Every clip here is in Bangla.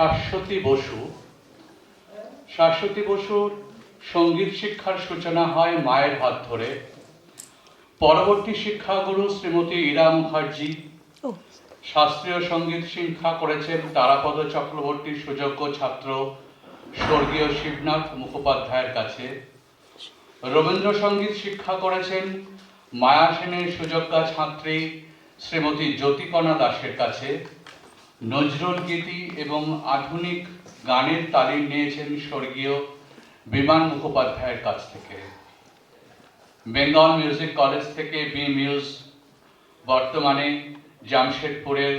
শাশ্বতী বসু। শাশ্বতী বসুর সঙ্গীত শিক্ষার সূচনা হয় মায়ের হাত ধরে। পরবর্তী শিক্ষাগুরু শ্রীমতী ইরা মুখার্জি। শাস্ত্রীয় সঙ্গীত শিক্ষা করেছেন তারাপদ চক্রবর্তীর সুযোগ্য ছাত্র স্বর্গীয় শিবনাথ মুখোপাধ্যায়ের কাছে। রবীন্দ্রসঙ্গীত শিক্ষা করেছেন মায়া সেনের সুযোগ্যা ছাত্রী শ্রীমতী জ্যোতিকণা দাসের কাছে। নজরুল গীতি এবং আধুনিক গানের তালিম নিয়েছেন স্বর্গীয় বিমান মুখোপাধ্যায়ের কাছ থেকে। বেঙ্গল মিউজিক কলেজ থেকে বি মিউজ, বর্তমানে জামশেদপুরের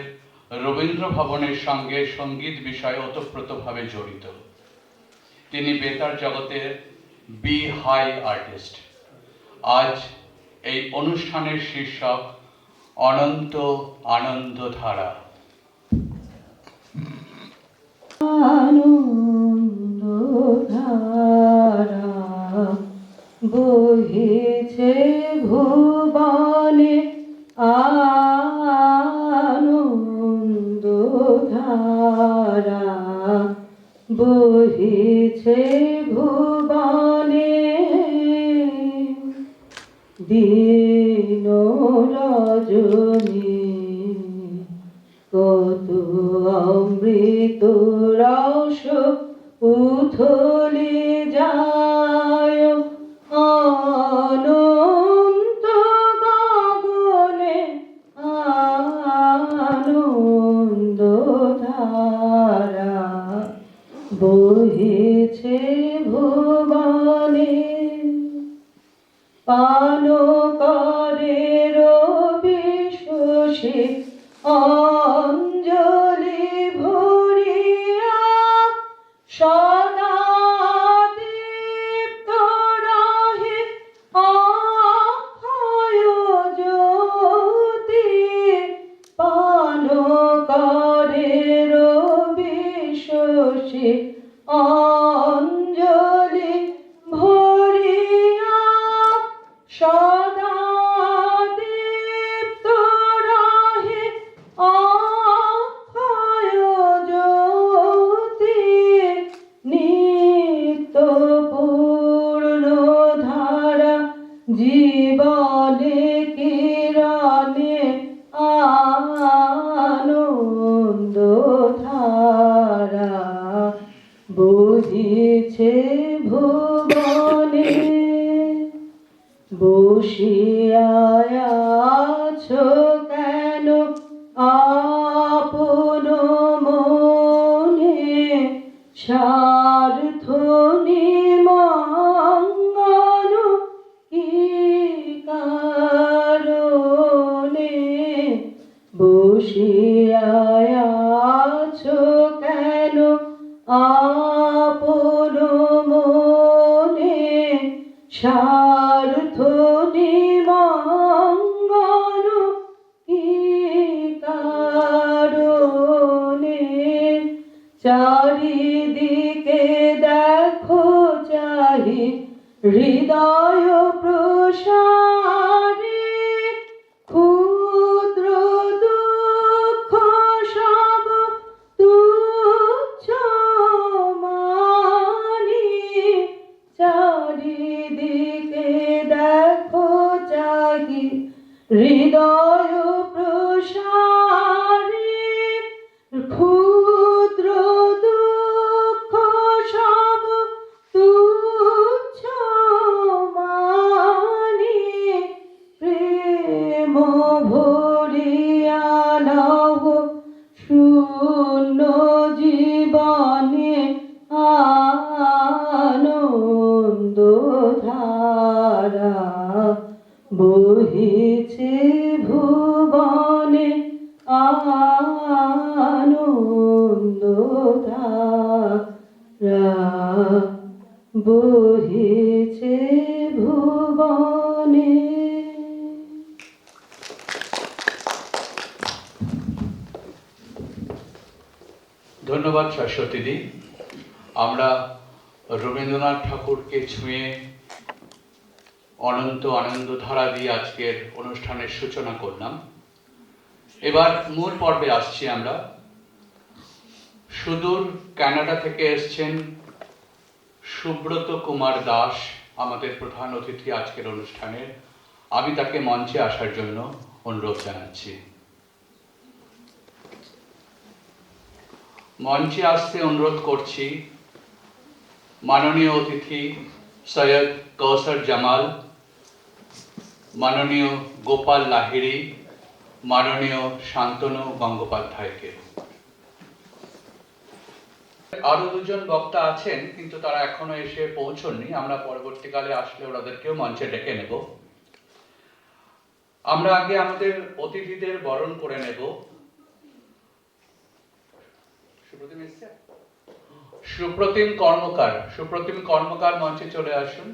রবীন্দ্র ভবনের সঙ্গে সঙ্গীত বিষয়ে ওতপ্রোতভাবে জড়িত। তিনি বেতার জগতের বি হাই আর্টিস্ট। আজ এই অনুষ্ঠানের শীর্ষক অনন্ত আনন্দধারা। আনন্দধারা বহিছে ভুবনে, আনন্দধারা বহিছে ভুবনে। দিন রজনী কত অমৃত রস উথলে যায়, অনন্ত গগনে আনন্দধারা বহিছে ভুবনে। পান করে রবি শশী অঞ্জলি ভরিয়া, সদা দীপ্ত রহে অক্ষয় জ্যোতি। পান করে রবি শশী অঞ্জলি ভরিয়া, সদা দীপ্ত রহে অক্ষয় জ্যোতি। নিত্য পূর্ণ ধারা জীবনে কিরণে, আনন্দধারা বহিছে ভুবনে। বসিয়া আছো কেন আপন মনে, স্বার্থ নিমঙ্গন কি কারণে। বসিয়া আছো কেন আপন মনে, স্বার্থ নিমঙ্গন কি কারণে। চারিদিকে দেখো চাহি হৃদয় প্রসারে, ক্ষুদ্র দুঃখ সব তুচ্ছ মানি। চারিদিকে দেখো চাহি হৃদয় প্রসারে, ক্ষুদ্র দুঃখ সব তুচ্ছ মানি। প্রেম ভরিয়া নব শূন্য জীবনে, আনন্দধারা বহিছে ভুবনে, আনন্দধারা বহিছে ভুবনে। ধন্যবাদ শাশ্বতীদি। আমরা রবীন্দ্রনাথ ঠাকুরকে ছুঁয়ে অনন্ত আনন্দধারা দিয়ে আজকের অনুষ্ঠানের সূচনা করলাম। এবার মূল পর্বে আসছি আমরা। সুদূর কানাডা থেকে এসছেন সুব্রত কুমার দাস, আমাদের প্রধান অতিথি আজকের অনুষ্ঠানে। আমি তাকে মঞ্চে আসার জন্য অনুরোধ জানাচ্ছি। মঞ্চে আসতে অনুরোধ করছি মাননীয় অতিথি সৈয়দ কৌসর জামাল, মাননীয় গোপাল লাহিড়ী, মাননীয় শান্তনু গঙ্গোপাধ্যায়কে। আরো দুজন বক্তা আছেন, কিন্তু তারা এখনো এসে পৌঁছননি। আমরা পরবর্তীকালে আসলে ওনাদেরকেও মঞ্চে ডেকে নেব। আমরা আগে আমাদের অতিথিদের বরণ করে নেব। সুপ্রতিম কর্মকার মঞ্চে চলে আসুন।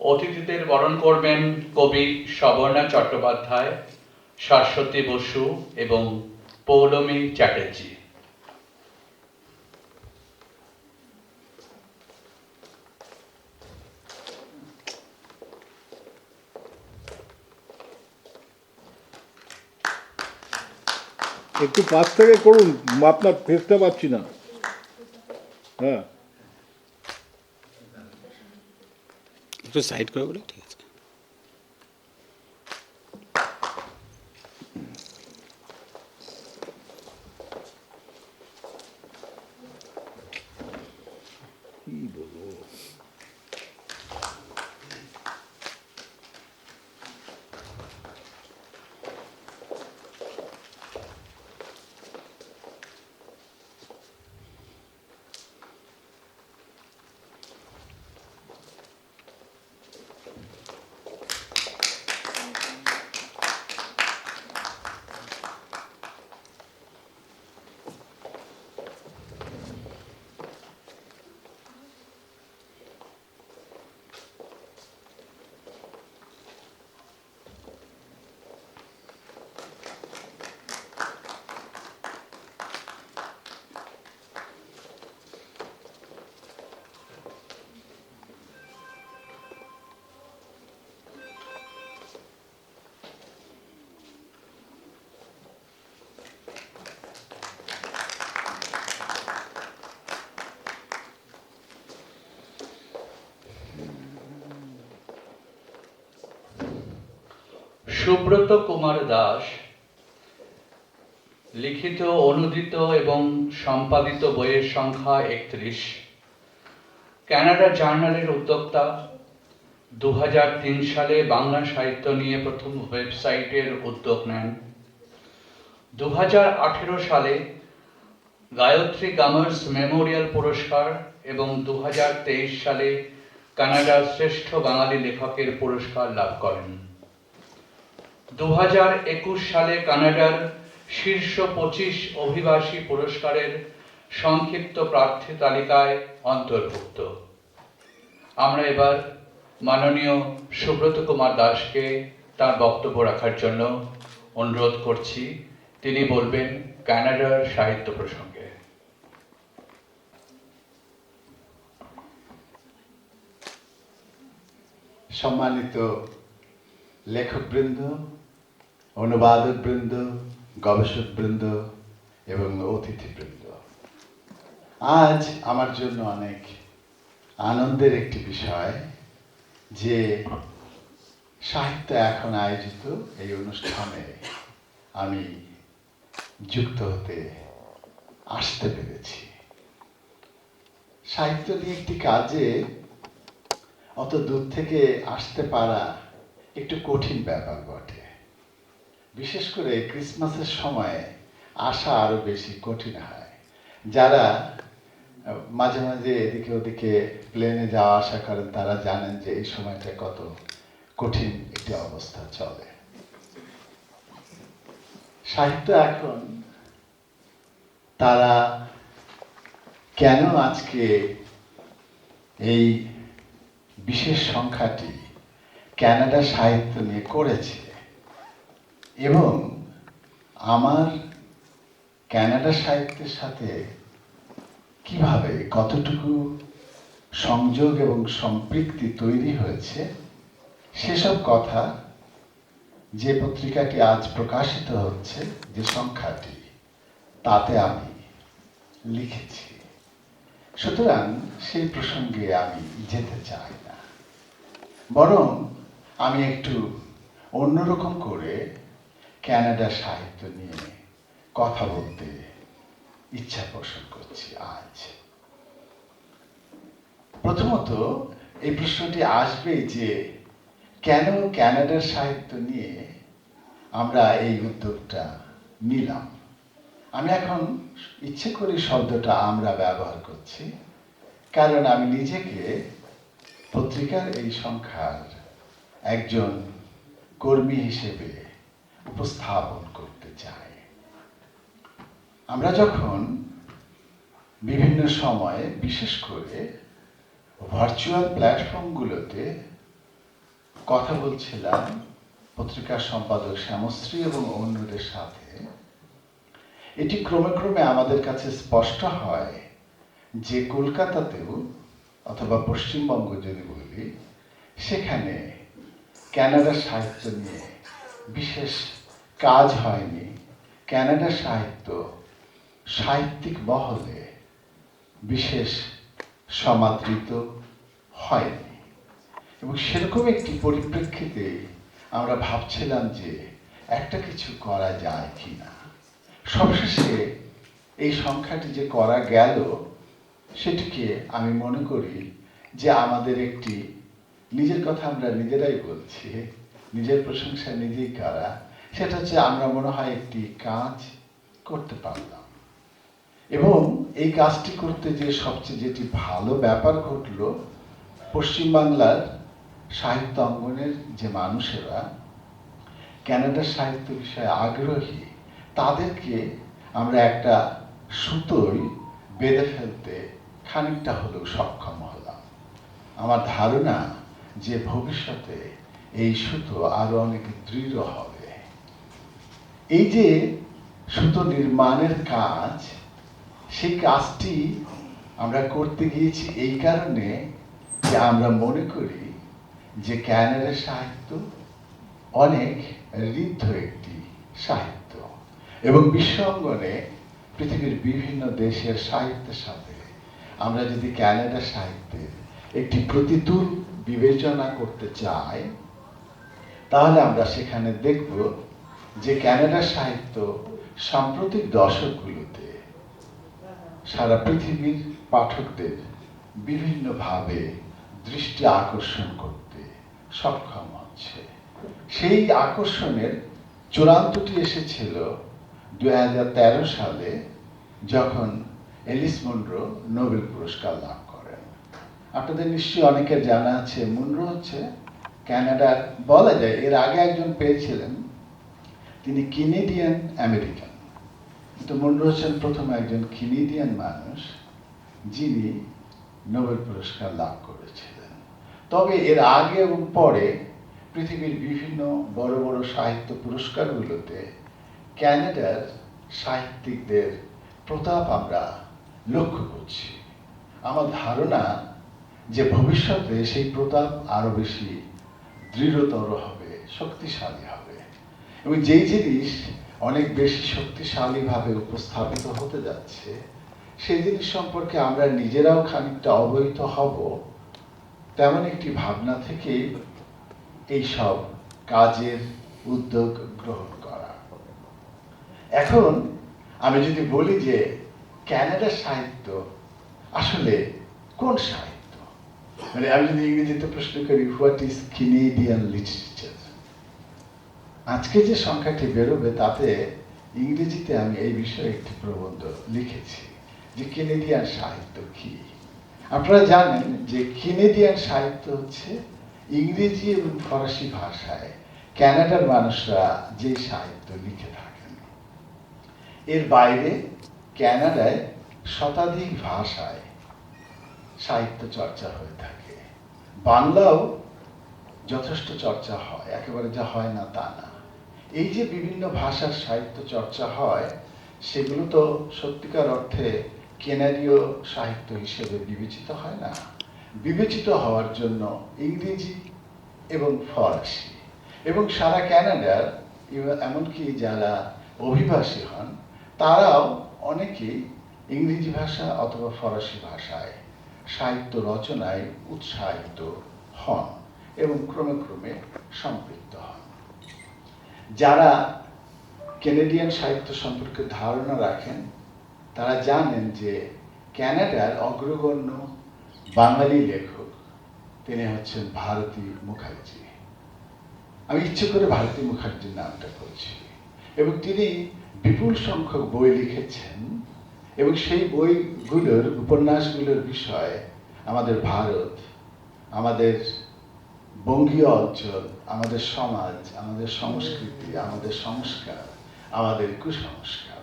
অতিথিদের বরণ করবেন কবি সবর্ণা চট্টোপাধ্যায়, শাশ্বতী বসু এবং পৌলমী চ্যাটার্জি। একটু পাশ থেকে করুন, আপনার ফেসটা পাচ্ছি না। হ্যাঁ, একটু সাইড করে বলে, ঠিক আছে। কি বলবো, সুব্রত কুমার দাস লিখিত, অনুদিত এবং সম্পাদিত বইয়ের সংখ্যা 31। কানাডা জার্নালের উদ্যোক্তা। 2003 সালে বাংলা সাহিত্য নিয়ে প্রথম ওয়েবসাইটের উদ্যোগ নেন। 2018 সালে গায়ত্রী গামার্স মেমোরিয়াল পুরস্কার এবং 2023 সালে কানাডার শ্রেষ্ঠ বাঙালি লেখকের পুরস্কার লাভ করেন। 2021 সালে কানাডার শীর্ষ 25 অভিবাসী পুরস্কারের সংক্ষিপ্ত প্রার্থী তালিকায় অন্তর্ভুক্ত। আমরা এবার মাননীয় সুব্রত কুমার দাসকে তার বক্তব্য রাখার জন্য অনুরোধ করছি। তিনি বলবেন কানাডার সাহিত্য প্রসঙ্গে। সম্মানিত লেখকবৃন্দ, অনুবাদকবৃন্দ, গবেষকবৃন্দ এবং অতিথিবৃন্দ, আজ আমার জন্য অনেক আনন্দের একটি বিষয় যে সাহিত্য এখন আয়োজিত এই অনুষ্ঠানে আমি যুক্ত হতে আসতে পেরেছি। সাহিত্য নিয়ে একটি কাজে অত দূর থেকে আসতে পারা একটু কঠিন ব্যাপার বটে। বিশেষ করে ক্রিসমাসের সময় আসা আরো বেশি কঠিন হয়। যারা মাঝে মাঝে এদিকে ওদিকে প্লেনে যাওয়া আসা করেন তারা জানেন যে এই সময়টা কত কঠিন একটি অবস্থা চলে। সাহিত্য এখন তারা কেন আজকে এই বিশেষ সংখ্যাটি কানাডা সাহিত্য নিয়ে করেছে এবং আমার কানাডা সাহিত্যের সাথে কিভাবে কতটুকু সংযোগ এবং সম্পৃক্তি তৈরি হয়েছে সেসব কথা যে পত্রিকাটি আজ প্রকাশিত হচ্ছে, যে সংখ্যাটি, তাতে আমি লিখেছি। সুতরাং সেই প্রসঙ্গে আমি যেতে চাই না, বরং আমি একটু অন্যরকম করে কানাডার সাহিত্য নিয়ে কথা বলতে ইচ্ছা পোষণ করছি আজ। প্রথমত এই প্রশ্নটি আসবে যে কেন কানাডার সাহিত্য নিয়ে আমরা এই উদ্যোগটা নিলাম। আমি এখন ইচ্ছে করে শব্দটা আমরা ব্যবহার করছি, কারণ আমি নিজেকে পত্রিকার এই সংখ্যার একজন কর্মী হিসেবে উপস্থাপন করতে চাই। আমরা যখন বিভিন্ন সময়ে, বিশেষ করে ভার্চুয়াল প্ল্যাটফর্মগুলোতে কথা বলছিলাম পত্রিকার সম্পাদক শ্যামশ্রী এবং অন্যদের সাথে, এটি ক্রমে ক্রমে আমাদের কাছে স্পষ্ট হয় যে কলকাতাতেও অথবা পশ্চিমবঙ্গ যদি বলি, সেখানে কানাডার সাহিত্য নিয়ে বিশেষ কাজ হয়নি। কানাডার সাহিত্য সাহিত্যিক মহলে বিশেষ সমাদৃত হয়নি, এবং সেরকম একটি পরিপ্রেক্ষিতে আমরা ভাবছিলাম যে একটা কিছু করা যায় কিনা। সবশেষে এই সংখ্যাটি যে করা গেল, সেটিকে আমি মনে করি যে আমাদের একটি, নিজের কথা আমরা নিজেরাই বলছি, নিজের প্রশংসা নিজেই করা, সেটা হচ্ছে আমরা মনে হয় একটি কাজ করতে পারলাম। এবং এই কাজটি করতে যে সবচেয়ে যেটি ভালো ব্যাপার ঘটলো, পশ্চিমবাংলার সাহিত্য অঙ্গনের যে মানুষেরা কানাডার সাহিত্য বিষয়ে আগ্রহী, তাদেরকে আমরা একটা সুতোয় বেঁধে ফেলতে খানিকটা হলেও সক্ষম হলাম। আমার ধারণা যে ভবিষ্যতে এই সুতো আরো অনেক দৃঢ় হবে। এই যে সুতো নির্মাণের কাজ, সেই কাজটি আমরা করতে গিয়েছি এই কারণে যে আমরা মনে করি যে কানাডার সাহিত্য অনেক ঋদ্ধ একটি সাহিত্য, এবং বিশ্ব অঙ্গনে পৃথিবীর বিভিন্ন দেশের সাহিত্যের সাথে আমরা যদি কানাডার সাহিত্যের একটি প্রতিতুল বিবেচনা করতে চাই, তাহলে আমরা সেখানে দেখব যে কানাডার সাহিত্য সাম্প্রতিক দশকগুলোতে সারা পৃথিবীর পাঠকদের বিভিন্নভাবে দৃষ্টি আকর্ষণ করতে সক্ষম হচ্ছে। সেই আকর্ষণের চূড়ান্তটি এসেছিল 2013 সালে, যখন এলিস মুনরো নোবেল পুরস্কার লাভ করেন। আপনাদের নিশ্চয়ই অনেকের জানা আছে, মুনরো হচ্ছে কানাডার, বলা যায় এর আগে একজন পেয়েছিলেন, তিনি কেনেডিয়ান আমেরিকান, কিন্তু মুনরো হচ্ছেন প্রথম একজন কেনেডিয়ান মানুষ যিনি নোবেল পুরস্কার লাভ করেছিলেন। তবে এর আগে এবং পরে পৃথিবীর বিভিন্ন বড় বড় সাহিত্য পুরস্কারগুলোতে কানাডার সাহিত্যিকদের প্রতাপ আমরা লক্ষ্য করছি। আমার ধারণা যে ভবিষ্যতে সেই প্রতাপ আরো বেশি দৃঢ়তর হবে, শক্তিশালী হবে, এবং যেই জিনিস অনেক বেশি শক্তিশালীভাবে উপস্থাপিত হতে যাচ্ছে, সেই জিনিস সম্পর্কে আমরা নিজেরাও খানিকটা অবহিত হব, তেমন একটি ভাবনা থেকেই এই সব কাজের উদ্যোগ গ্রহণ করা। এখন আমি যদি বলি যে কানাডার সাহিত্য আসলে কোন সাহিত্য, মানে আমি যদি ইংরেজিতে প্রশ্ন করি হোয়াট ইজ কেনেডিয়ান লিটারেচার, আজকে যে সংখ্যাটি বেরোবে তাতে ইংরেজিতে আমি এই বিষয়ে একটি প্রবন্ধ লিখেছি যে কেনেডিয়ান সাহিত্য কি। আপনারা জানেন যে কেনেডিয়ান সাহিত্য হচ্ছে ইংরেজি এবং ফরাসি ভাষায় কানাডার মানুষরা যে সাহিত্য লিখে থাকেন। এর বাইরে কানাডায় শতাধিক ভাষায় সাহিত্য চর্চা হয়ে থাকে। বাংলাও যথেষ্ট চর্চা হয়, একেবারে যা হয় না তা না। এই যে বিভিন্ন ভাষার সাহিত্য চর্চা হয়, সেগুলো তো সত্যিকার অর্থে কেনাডীয় সাহিত্য হিসেবে বিবেচিত হয় না। বিবেচিত হওয়ার জন্য ইংরেজি এবং ফরাসি, এবং সারা ক্যানাডার এমনকি যারা অভিবাসী হন তারাও অনেকেই ইংরেজি ভাষা অথবা ফরাসি ভাষায় সাহিত্য রচনায় উৎসাহিত হন এবং ক্রমে ক্রমে সম্পৃক্ত হন। যারা ক্যানাডিয়ান সাহিত্য সম্পর্কে ধারণা রাখেন তারা জানেন যে ক্যানাডার অগ্রগণ্য বাঙালি লেখক তিনি হচ্ছেন ভারতী মুখার্জি। আমি ইচ্ছে করে ভারতী মুখার্জির নামটা বলছি। এবং তিনি বিপুল সংখ্যক বই লিখেছেন এবং সেই বইগুলোর উপন্যাসগুলোর বিষয়ে আমাদের ভারত, আমাদের বঙ্গীয় অঞ্চল, আমাদের সমাজ, আমাদের সংস্কৃতি, আমাদের সংস্কার, আমাদের কুসংস্কার,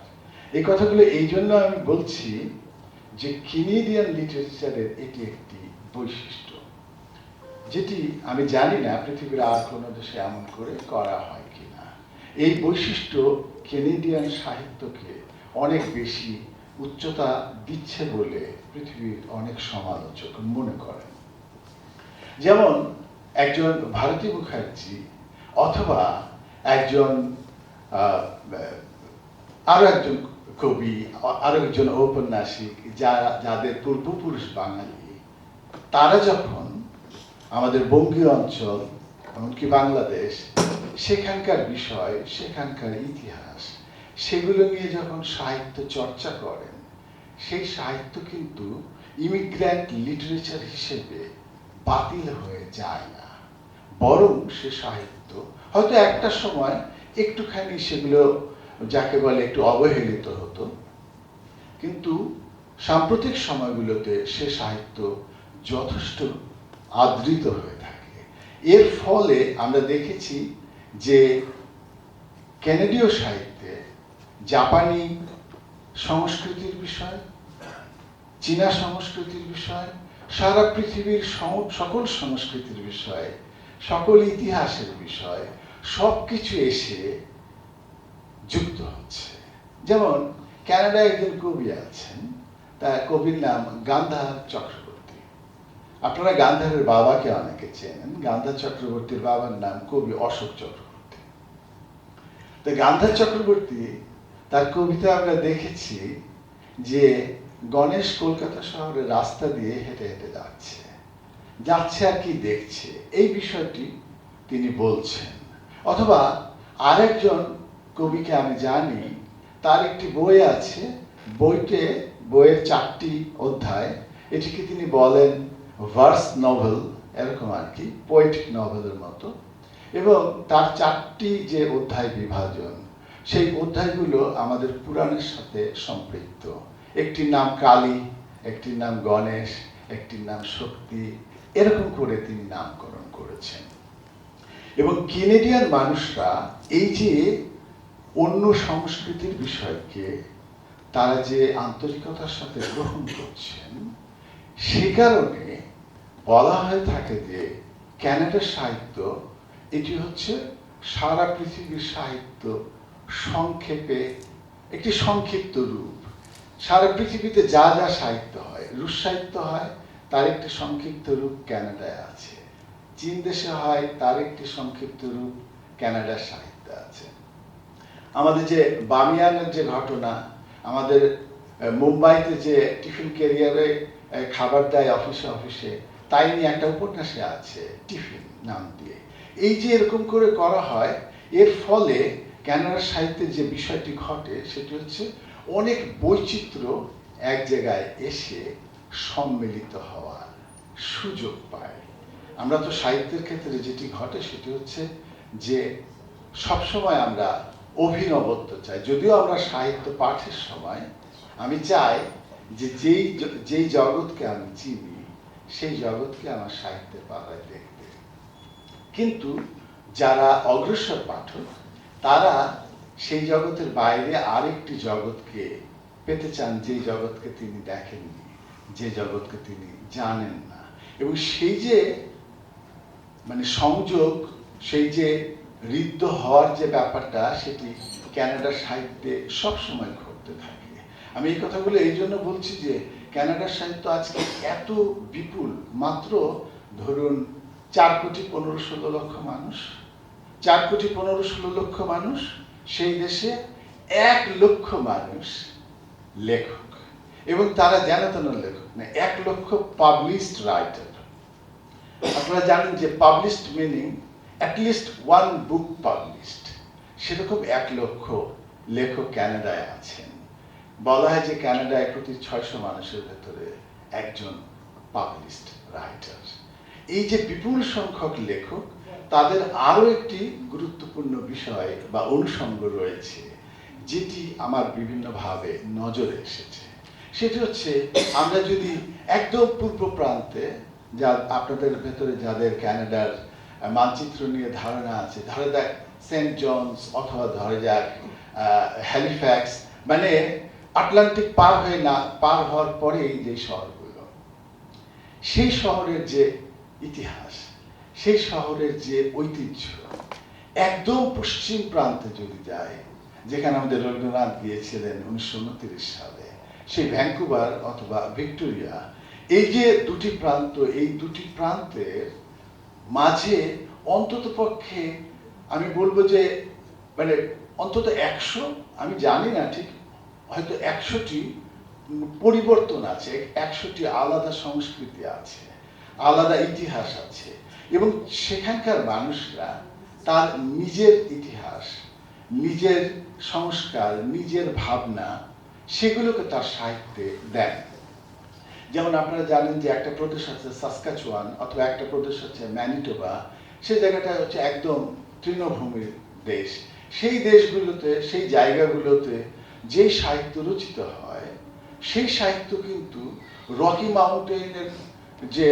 এই কথাগুলো এই জন্য আমি বলছি যে ক্যানাডিয়ান লিটারেচারের এটি একটি বৈশিষ্ট্য, যেটি আমি জানি না পৃথিবীর আর কোনো দেশে এমন করে করা হয় কিনা। এই বৈশিষ্ট্য ক্যানাডিয়ান সাহিত্যকে অনেক বেশি উচ্চতা দিচ্ছে বলে পৃথিবীর অনেক সমালোচক মনে করেন। যেমন একজন ভারতী মুখার্জি অথবা একজন আরো একজন কবি, আরো একজন ঔপন্যাসিক যাদের পূর্বপুরুষ বাঙালি, তারা যখন আমাদের বঙ্গীয় অঞ্চল এমনকি বাংলাদেশ সেখানকার বিষয়, সেখানকার ইতিহাস, সেগুলো নিয়ে যখন সাহিত্য চর্চা করেন, সেই সাহিত্য কিন্তু ইমিগ্র্যান্ট লিটারেচার হিসেবে বাতিল হয়ে যায় না, বরং সে সাহিত্য হয়তো একটা সময় একটুখানি সেগুলো যাকে বলে একটু অবহেলিত হতো, কিন্তু সাম্প্রতিক সময়গুলোতে সে সাহিত্য যথেষ্ট আদৃত হয়ে থাকে। এর ফলে আমরা দেখেছি যে ক্যানাডীয় সাহিত্যে জাপানি সংস্কৃতির বিষয়, চীনা সংস্কৃতির বিষয়, সারা পৃথিবীর সকল সংস্কৃতির বিষয়, সকল ইতিহাসের বিষয় সবকিছু এসে যুক্ত হচ্ছে। যেমন ক্যানাডায় একজন কবি আছেন, তার কবির নাম গান্ধার চক্রবর্তী। আপনারা গান্ধারের বাবাকে অনেকে চেনেন। গান্ধার চক্রবর্তীর বাবার নাম কবি অশোক চক্রবর্তী। তো গান্ধার চক্রবর্তী তার কবিতা আমরা দেখেছি যে গণেশ কলকাতা শহরের রাস্তা দিয়ে হেঁটে হেঁটে যাচ্ছে আর কি দেখছে, এই বিষয়টি তিনি বলছেন। অথবা আরেকজন কবিকে আমি জানি, তার একটি বই আছে, বইয়ের 4টি অধ্যায়, এটিকে তিনি বলেন ভার্স নভেল, এরকম আর কি, পোয়েটিক নভেলের মতো। এবং তার 4টি যে অধ্যায় বিভাজন, সেই অধ্যায়গুলো আমাদের পুরাণের সাথে সম্পৃক্ত। একটির নাম কালী, একটির নাম গণেশ, একটির নাম শক্তি, এরকম করে তিনি নামকরণ করেছেন। এবং ক্যানাডিয়ান মানুষরা এই যে অন্য সংস্কৃতির বিষয়কে তারা যে আন্তরিকতার সাথে গ্রহণ করছেন, সে কারণে বলা হয়ে থাকে যে ক্যানাডার সাহিত্য এটি হচ্ছে সারা পৃথিবীর সাহিত্য সংক্ষেপে একটি সংক্ষিপ্ত রূপ। সারা পৃথিবীতে যা যা সাহিত্য হয়, রুশ সাহিত্য হয়, তার একটি সংক্ষিপ্ত রূপ ক্যানাডায় আছে। চীন দেশে হয়, তার একটি সংক্ষিপ্ত রূপ ক্যানাডার সাহিত্যে আছে। আমাদের যে বামিয়ানের যে ঘটনা, আমাদের মুম্বাইতে যে টিফিন ক্যারিয়ারে খাবার দেয় অফিসে অফিসে, তাই নিয়ে একটা উপন্যাসে আছে টিফিন নাম দিয়ে। এই যে এরকম করে করা হয়, এর ফলে ক্যানাডার সাহিত্যে যে বিষয়টি ঘটে সেটি হচ্ছে অনেক বৈচিত্র্য এক জায়গায় এসে সম্মিলিত হওয়ার সুযোগ পায়। আমরা তো সাহিত্যের ক্ষেত্রে যেটি ঘটে সেটি হচ্ছে যে সবসময় আমরা অভিনবত্ব চাই। যদিও আমরা সাহিত্য পাঠের সময় আমি চাই যে যেই জগৎকে আমি চিনি সেই জগৎকে আমার সাহিত্যের পাতায় দেখতে। কিন্তু যারা অগ্রসর পাঠক তারা সেই জগতের বাইরে আরেকটি জগৎকে পেতে চান, যে জগৎকে তিনি দেখেননি, যে জগৎকে তিনি জানেন না। এবং সেই যে মানে সংযোগ, সেই যে ঋদ্ধ হওয়ার যে ব্যাপারটা, সেটি ক্যানাডার সাহিত্যে সবসময় ঘটতে থাকে। আমি এই কথাগুলো এই জন্য বলছি যে ক্যানাডার সাহিত্য আজকে এত বিপুল, মাত্র ধরুন 4,15,16,00,000 মানুষ, 4,15,16,00,000 মানুষ, সেই দেশে 1,00,000 মানুষ লেখক, এবং তারা যেন তেন লেখক না, 1,00,000 পাবলিশড রাইটার। আপনারা জানেন যে পাবলিশড মিনিং অ্যাটলিস্ট 1 বুক পাবলিশড, সেরকম 1,00,000 লেখক কানাডায় আছেন। বলা হয় যে কানাডায় প্রতি 600 মানুষের ভেতরে একজন পাবলিশড রাইটার। এই যে বিপুল সংখ্যক লেখক, তাদের আরো একটি গুরুত্বপূর্ণ বিষয় বা অনুষঙ্গ রয়েছে, যেটি আমার বিভিন্নভাবে নজরে এসেছে। সেটি হচ্ছে, আমরা যদি একদম পূর্ব প্রান্তে, যা আপনাদের ভেতরে যাদের কানাডার মানচিত্র নিয়ে ধারণা আছে, ধরে যাক সেন্ট জনস অথবা ধরে যাক হ্যালিফ্যাক্স, মানে আটলান্টিক পার হওয়ার পরেই যে শহরগুলো, সেই শহরের যে ইতিহাস, সেই শহরের যে ঐতিহ্য, একদম পশ্চিম প্রান্তে যদি যায়, যেখানে আমাদের রবীন্দ্রনাথ গিয়েছিলেন 1929 সালে, সেই ভ্যাঙ্কুভার অথবা ভিক্টোরিয়া, এই যে দুটি প্রান্ত, এই দুটি প্রান্তের মাঝে অন্তত পক্ষে আমি বলবো যে মানে অন্তত 100, আমি জানি না ঠিক, হয়তো 100টি পরিবর্তন আছে, 100টি আলাদা সংস্কৃতি আছে, আলাদা ইতিহাস আছে, এবং সেখানকার মানুষরা তার নিজের ইতিহাস, নিজের সংস্কার, নিজের ভাবনা, সেগুলোকে তার সাহিত্যে দেন। যেমন আপনারা জানেন যে একটা প্রদেশ আছে সাসকাচুয়ান, অথবা একটা প্রদেশ হচ্ছে ম্যানিটোবা, সেই জায়গাটা হচ্ছে একদম তৃণভূমির দেশ। সেই দেশগুলোতে, সেই জায়গাগুলোতে যে সাহিত্য রচিত হয়, সেই সাহিত্য কিন্তু রকি মাউন্টেনের যে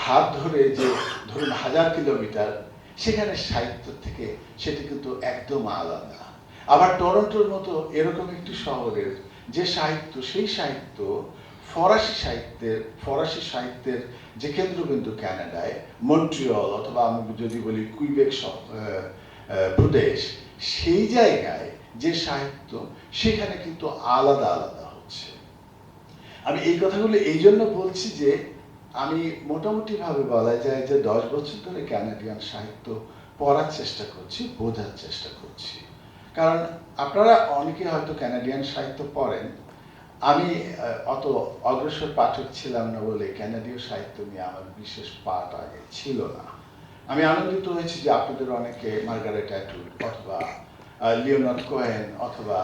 ধার ধরে, যে ধরুন 1000 কিলোমিটার, সেখানে সাহিত্য থেকে সেটি কিন্তু একদম আলাদা। আবার টরন্টোর মতো এরকম একটি শহরের যে সাহিত্য, সেই সাহিত্য ফরাসি সাহিত্যের যে কেন্দ্রবিন্দু কানাডায়, মন্ট্রিয়ল অথবা আমি যদি বলি কুইবেক প্রদেশ, সেই জায়গায় যে সাহিত্য, সেখানে কিন্তু আলাদা আলাদা হচ্ছে। আমি এই কথাগুলো এই জন্য বলছি যে আমি মোটামুটি ভাবে বলা যায় যে 10 বছর ধরে কানাডিয়ান সাহিত্য পড়ার চেষ্টা করছি, বোঝার চেষ্টা করছি। কারণ আপনারা অনেকে হয়তো কানাডিয়ান সাহিত্য পড়েন, আমি অত অগ্রসর পাঠক ছিলাম না বলে কানাডীয় সাহিত্য নিয়ে আমার বিশেষ পাঠ আগে ছিল না। আমি আনন্দিত হয়েছি যে আপনাদের অনেকে মার্গারেট অ্যাটউড অথবা লিওনার্ড কোহেন অথবা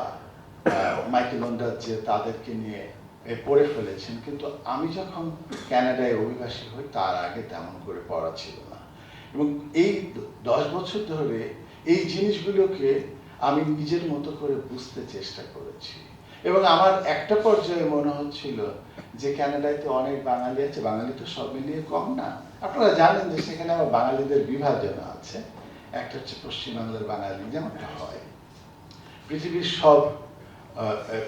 মাইকেল ওন্ডার, যে তাদেরকে নিয়ে পড়ে ফেলেছেন, কিন্তু আমি যখন কানাডায় অভিবাসী হই তার আগে তেমন করে পড়া ছিল না। এবং এই 10 বছর ধরে এই জিনিসগুলোকে আমি নিজের মতো করে বুঝতে চেষ্টা করেছি, এবং আমার একটা পর্যায়ে মনে হচ্ছিল যে কানাডায় তো অনেক বাঙালি আছে, বাঙালি তো সব মিলিয়ে কম না। আপনারা জানেন যে সেখানে আবার বাঙালিদের বিভাজন আছে, একটা হচ্ছে পশ্চিমবাংলার বাঙালি, যেমনটা হয় পৃথিবীর সব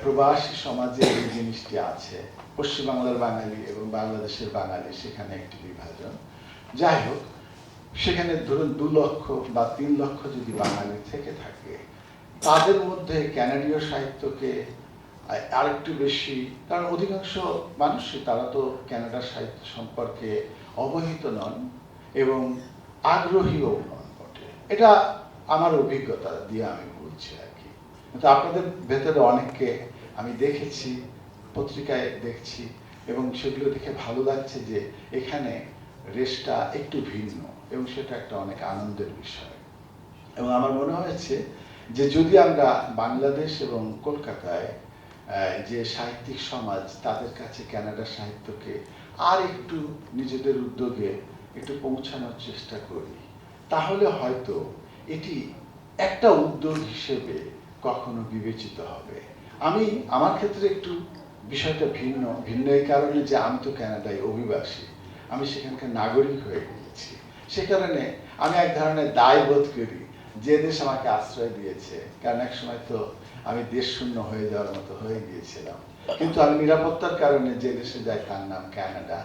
প্রবাসী সমাজে এই জিনিসটি আছে, পশ্চিমবাংলার বাঙালি এবং বাংলাদেশের বাঙালি, সেখানে একটি বিভাজন। যাই হোক, সেখানে ধরুন 2 লক্ষ বা 3 লক্ষ যদি বাঙালি থেকে থাকে, তাদের মধ্যে কানাডীয় সাহিত্যকে আরেকটু বেশি, কারণ অধিকাংশ মানুষই তারা তো কানাডার সাহিত্য সম্পর্কে অবহিত নন এবং আগ্রহীও নন বটে। এটা আমার অভিজ্ঞতা দিয়ে আমি বলছি আর কি। কিন্তু আপনাদের ভেতরে অনেককে আমি দেখেছি, পত্রিকায় দেখছি, এবং সেগুলো দেখে ভালো লাগছে যে এখানে রেশটা একটু ভিন্ন, এবং সেটা একটা অনেক আনন্দের বিষয়। এবং আমার মনে হয়েছে যে যদি আমরা বাংলাদেশ এবং কলকাতায় যে সাহিত্যিক সমাজ, তাদের কাছে কানাডার সাহিত্যকে আর একটু নিজেদের উদ্যোগে একটু পৌঁছানোর চেষ্টা করি, তাহলে হয়তো এটি একটা উদ্যোগ হিসেবে কখনো বিবেচিত হবে। আমার ক্ষেত্রে একটু বিষয়টা ভিন্ন এই কারণে যে আমি তো কানাডায় অভিবাসী, আমি সেখানকার নাগরিক হয়ে গিয়েছি। সে কারণে আমি এক ধরনের দায় বোধ করি যে দেশ আমাকে আশ্রয় দিয়েছে, কারণ এক সময় তো আমি দেশ শূন্য হয়ে যাওয়ার মতো হয়ে গিয়েছিলাম, কিন্তু আমি নিরাপত্তার কারণে যে দেশে যাই তার নাম কানাডা,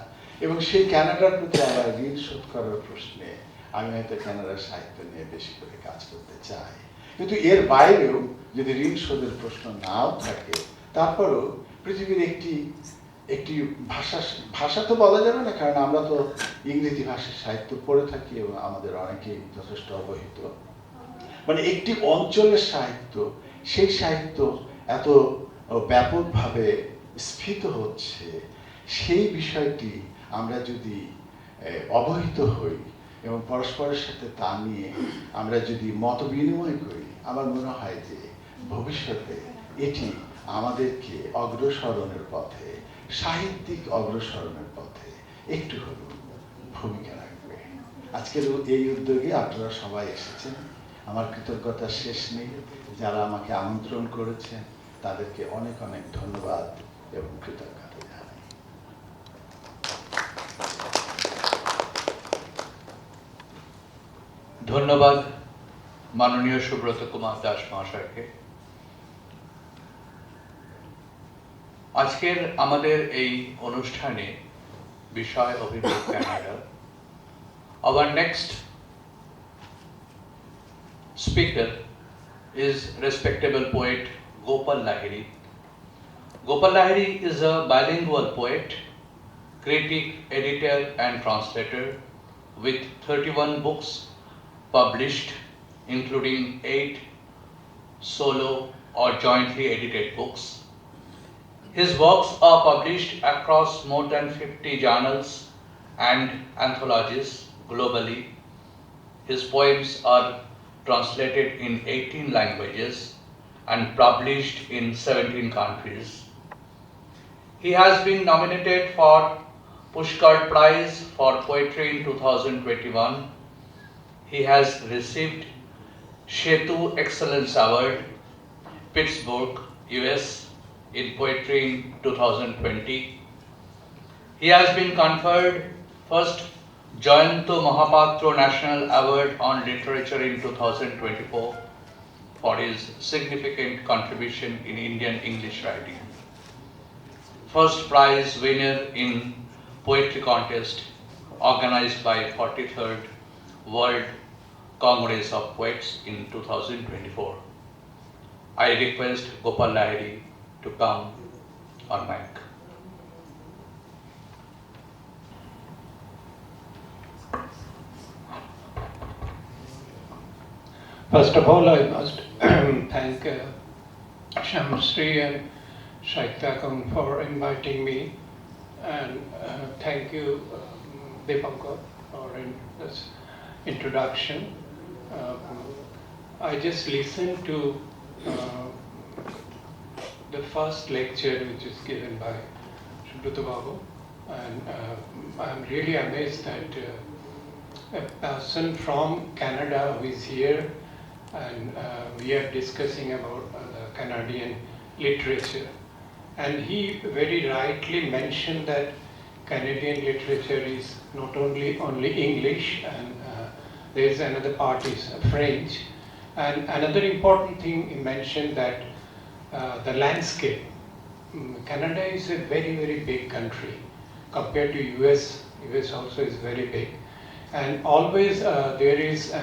এবং সেই কানাডার প্রতি আবার ঋণ শোধ করার প্রশ্নে আমি হয়তো কানাডার সাহিত্য নিয়ে বেশি করে কাজ করতে চাই। কিন্তু এর বাইরেও যদি ঋণ শোধের প্রশ্ন নাও থাকে, তারপরও পৃথিবীর একটি ভাষা তো বলা যাবে না, কারণ আমরা তো ইংরেজি ভাষার সাহিত্য পড়ে থাকি এবং আমাদের অনেকেই যথেষ্ট অবহিত। মানে একটি অঞ্চলের সাহিত্য, সেই সাহিত্য এত ব্যাপকভাবে স্ফীত হচ্ছে, সেই বিষয়টি আমরা যদি অবহিত হই এবং পরস্পরের সাথে তা নিয়ে আমরা যদি মত বিনিময় করি, আমার মনে হয় যে ভবিষ্যতে এটি আমাদেরকে অগ্রসরণের পথে, সাহিত্যিক অগ্রসরণের পথে একটু হলেও ভূমিকা রাখবে। আজকের এই উদ্যোগে আপনারা সবাই এসেছেন, আমার কৃতজ্ঞতার শেষ নেই। যারা আমাকে আমন্ত্রণ করেছেন তাদেরকে অনেক অনেক ধন্যবাদ এবং কৃতজ্ঞতা জানাই। ধন্যবাদ মাননীয় সুব্রত কুমার দাস মহাশয়কে। আজকের আমাদের এই অনুষ্ঠানে বিষয় অভিমুখ Canada. Our next speaker is respectable poet Gopal Lahiri. Gopal Lahiri is a bilingual poet, critic, editor and translator with 31 books published, including 8 solo or jointly edited books. His works are published across more than 50 journals and anthologies globally. His poems are translated in 18 languages and published in 17 countries. He has been nominated for Pushkar Prize for Poetry in 2021. He has received Shetu Excellence Award, Pittsburgh, US, in Poetry in 2020. He has been conferred first Jayanto Mahapatro National Award on Literature in 2024 for his significant contribution in Indian English writing. First prize winner in Poetry Contest organized by 43rd World Congress of Poets in 2024. I request Gopal Lahiri to come on mic. First of all, I must thank Shamsri and Shaitakam for inviting me, and thank you, Deepankar, for this introduction. I just listened to the first lecture which is given by Subhrata Babu, and I'm really amazed that a person from Canada who is here, and we are discussing about the Canadian literature, and he very rightly mentioned that Canadian literature is not only English, and there is another part is French, and another important thing he mentioned that the landscape. Canada is a very big country compared to US. US also is very big, and always there is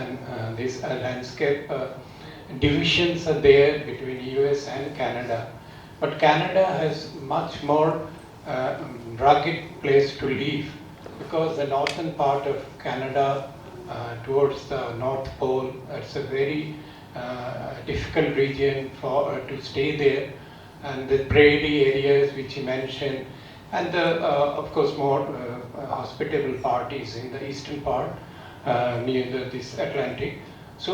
this landscape divisions are there between US and Canada, but Canada has much more rugged place to live, because the northern part of Canada towards the North Pole, it's a very difficult region for to stay there, and the prairie areas which he mentioned, and the of course more hospitable part is in the eastern part near this Atlantic. So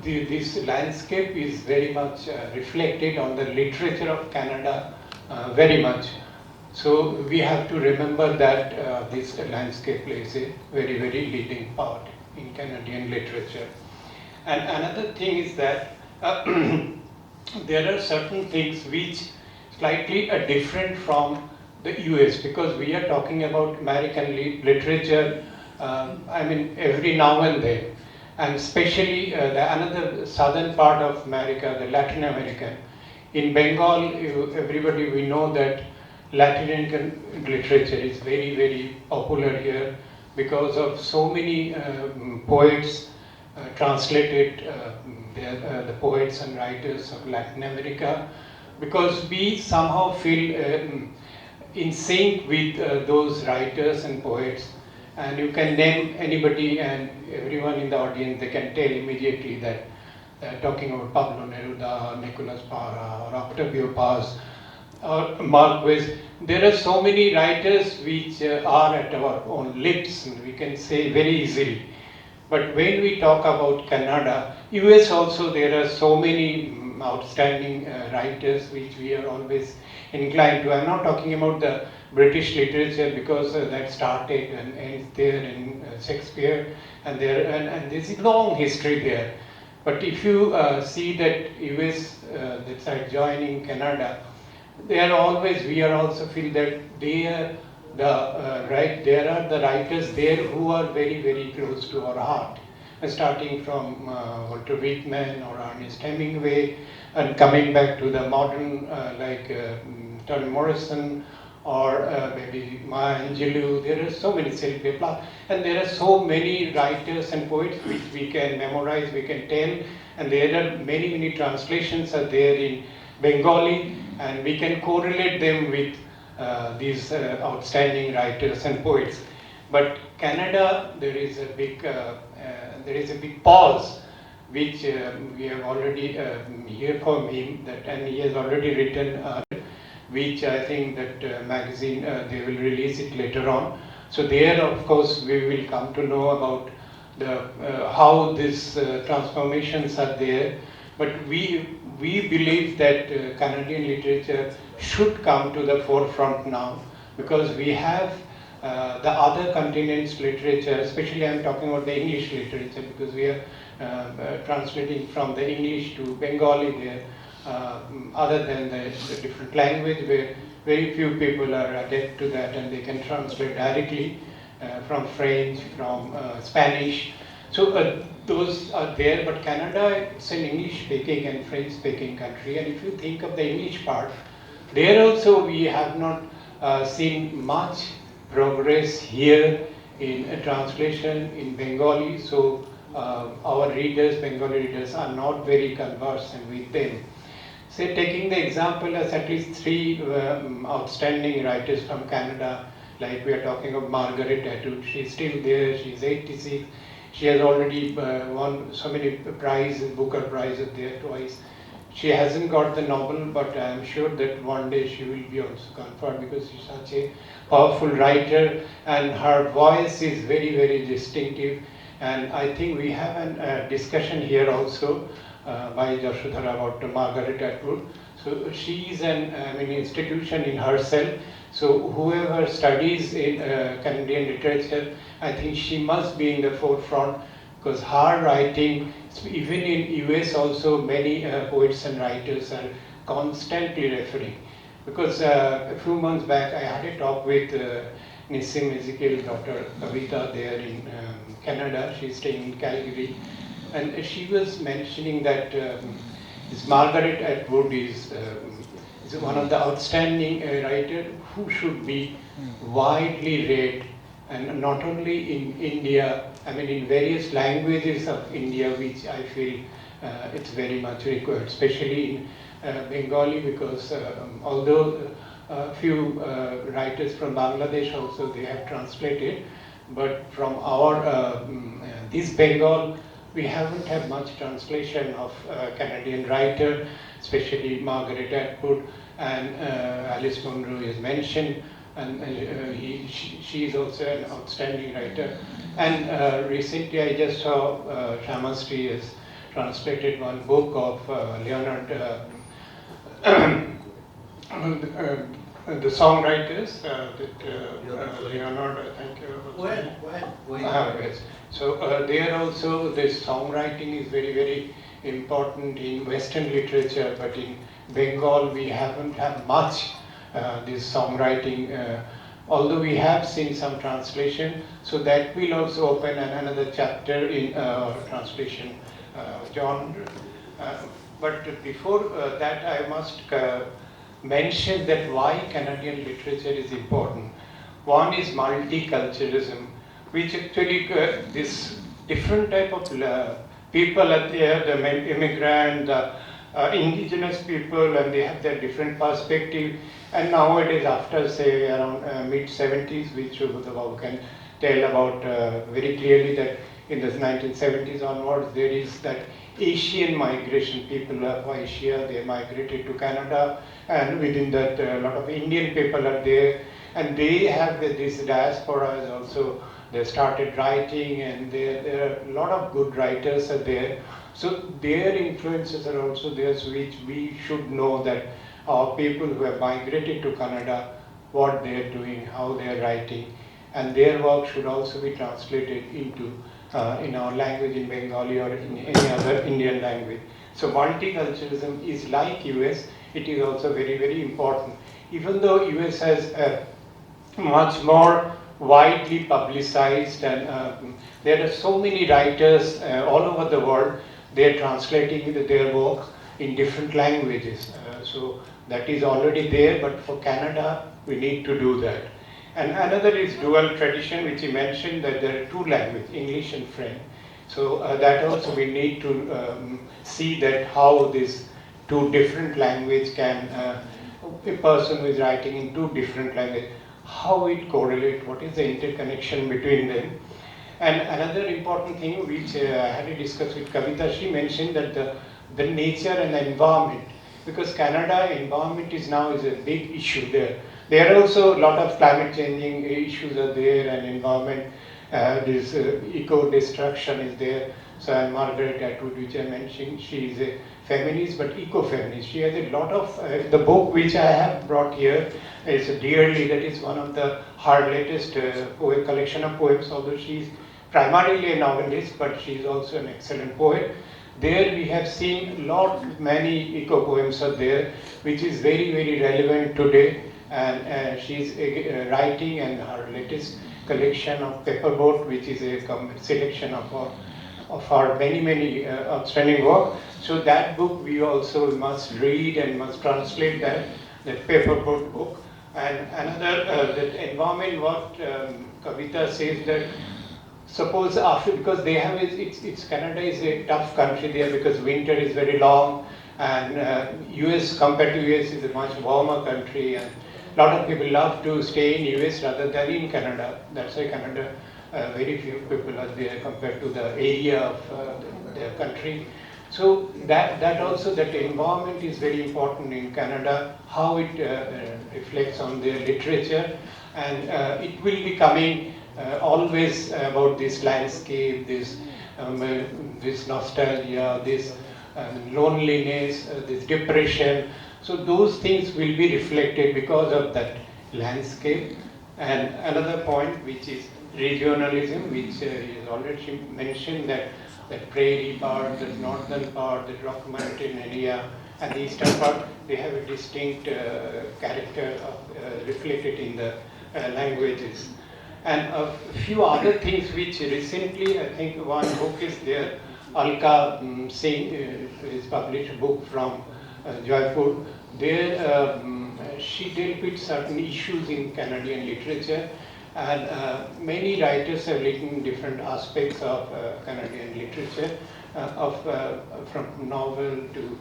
this landscape is very much reflected on the literature of Canada very much. So we have to remember that this landscape plays a very leading part in Canadian literature. And another thing is that there are certain things which slightly are different from the US, because we are talking about American literature, I mean every now and then, and especially another southern part of America, the Latin American. In Bengal, everybody we know that Latin American literature is very popular here, because of so many poets translated the poets and writers of Latin America, because we somehow feel in sync with those writers and poets, and you can name anybody and everyone in the audience, they can tell immediately that talking about Pablo Neruda, Nicolas Parra, or Octavio Paz, or Marquez. There are so many writers which are at our own lips, and we can say very easily. But when we talk about Canada, US also, there are so many outstanding writers which we are always inclined to. I'm not talking about the British literature because that started and ends there in Shakespeare, and there's a long history there. But if you see that US that's adjoining Canada, they are always, we are also feel that they are there are the writers there who are very, very close to our heart. Starting from Walter Whitman or Ernest Hemingway, and coming back to the modern like Toni Morrison or maybe Maya Angelou. There are so many, Sylvia Plath, and there are so many writers and poets which we can memorize, we can tell, and there are many, many translations are there in Bengali, and we can correlate them with these outstanding writers and poets. But Canada, there is a big pause, which we have already heard from him, that, and he has already written, which I think that magazine they will release it later on. So there, of course, we will come to know about the how these transformations are there. But we believe that Canadian literature should come to the forefront now, because we have the other continents' literature, especially I'm talking about the English literature, because we are translating from the English to Bengali there, other than the different language, where very few people are adept to that, and they can translate directly from French, from Spanish. So those are there, but Canada, it's an English-speaking and French-speaking country, and if you think of the English part, there also we have not seen much progress here in a translation in Bengali, so our readers, Bengali readers, are not very conversant with them. Say, taking the example as at least three outstanding writers from Canada, like we are talking of Margaret Atwood, she's still there, she's 86, she has already won so many prizes, Booker Prize there twice. She hasn't got the Nobel, but I am sure that one day she will be also conferred, because she's such a powerful writer and her voice is very, very distinctive. And I think we have a discussion here also by Yashudhara about Margaret Atwood. So she is an institution in herself. So whoever studies in Canadian literature, I think she must be in the forefront, because her writing, even in US also, many poets and writers are constantly referring. Because a few months back I had a talk with Nissim Ezekiel, Dr. Kavita there in Canada, she's staying in Calgary, and she was mentioning that this Margaret Atwood is one of the outstanding writers who should be widely read, and not only in India, in various languages of India, which I feel it's very much required, especially in Bengali, because although a few writers from Bangladesh also they have translated, but from our this Bengal, we haven't had much translation of Canadian writer, especially Margaret Atwood, and Alice Munro is mentioned, and she is also an outstanding writer. And recently I just saw Shamastri has translated one book of Leonard, the songwriters, Leonard, I think. Yes. So there also this songwriting is very, very important in Western literature, but in Bengal we haven't had much this songwriting, although we have seen some translation, so that will also open another chapter in translation, John. But before that, I must mention that why Canadian literature is important. One is multiculturalism, which actually this different type of people are there, the immigrant, indigenous people, and they have their different perspective. And nowadays, after say around mid-70s, which Babu can tell about very clearly, that in the 1970s onwards, there is that Asian migration. People of Asia, they migrated to Canada, and within that a lot of Indian people are there, and they have this diaspora also. They started writing, and there are a lot of good writers are there. So their influences are also there, so which we should know that our people who have migrated to Canada, what they are doing, how they are writing, and their work should also be translated into in our language, in Bengali or in any other Indian language. So multiculturalism is like US, it is also very, very important. Even though US has a much more widely publicized, and there are so many writers all over the world, they are translating their work in different languages. So that is already there, but for Canada, we need to do that. And another is dual tradition, which he mentioned, that there are two languages, English and French. So that also we need to see that how these two different language can, a person who is writing in two different languages, how it correlates, what is the interconnection between them. And another important thing which I had to discuss with Kavita, she mentioned that the nature and the environment, because Canada environment is a big issue there. There are also a lot of climate changing issues are there, and environment, this eco-destruction is there. So Margaret Atwood, which I mentioned, she is a feminist but eco-feminist. She has a lot of, the book which I have brought here is Dearly, that is one of her latest collection of poems, although she is primarily a novelist, but she is also an excellent poet. There we have seen many eco poems are there, which is very, very relevant today. And she's writing, and her latest collection of Pepperboat, which is a selection of her many outstanding work. So that book we also must read and must translate that Pepperboat book. And another, that environment, what Kavita says that, suppose after, because they have, Canada is a tough country there because winter is very long, and US compared to US is a much warmer country, and a lot of people love to stay in US rather than in Canada. That's why Canada, very few people are there compared to the area of their country. So that also, that environment is very important in Canada, how it reflects on their literature, and it will be coming always about this landscape, this nostalgia, this loneliness, this depression. So those things will be reflected because of that landscape. And another point, which is regionalism, which is already mentioned, that prairie part, the northern part, the Rocky Mountain area, and the eastern part, they have a distinct character reflected in the languages. And a few other things which recently, I think one book is there, Alka Singh is published a book from Jaipur. There she dealt with certain issues in Canadian literature, and many writers have written different aspects of Canadian literature, from novel to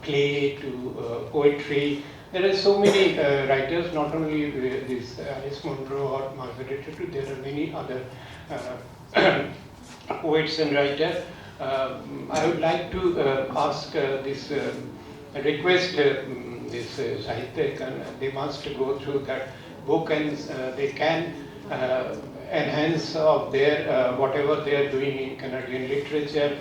play to poetry. There are so many writers, not only this Alice Munro or Margaret Atwood, there are many other poets and writers. I would like to ask this request this Sahitya, they must go through that book, and they can enhance of their whatever they are doing in Canadian literature.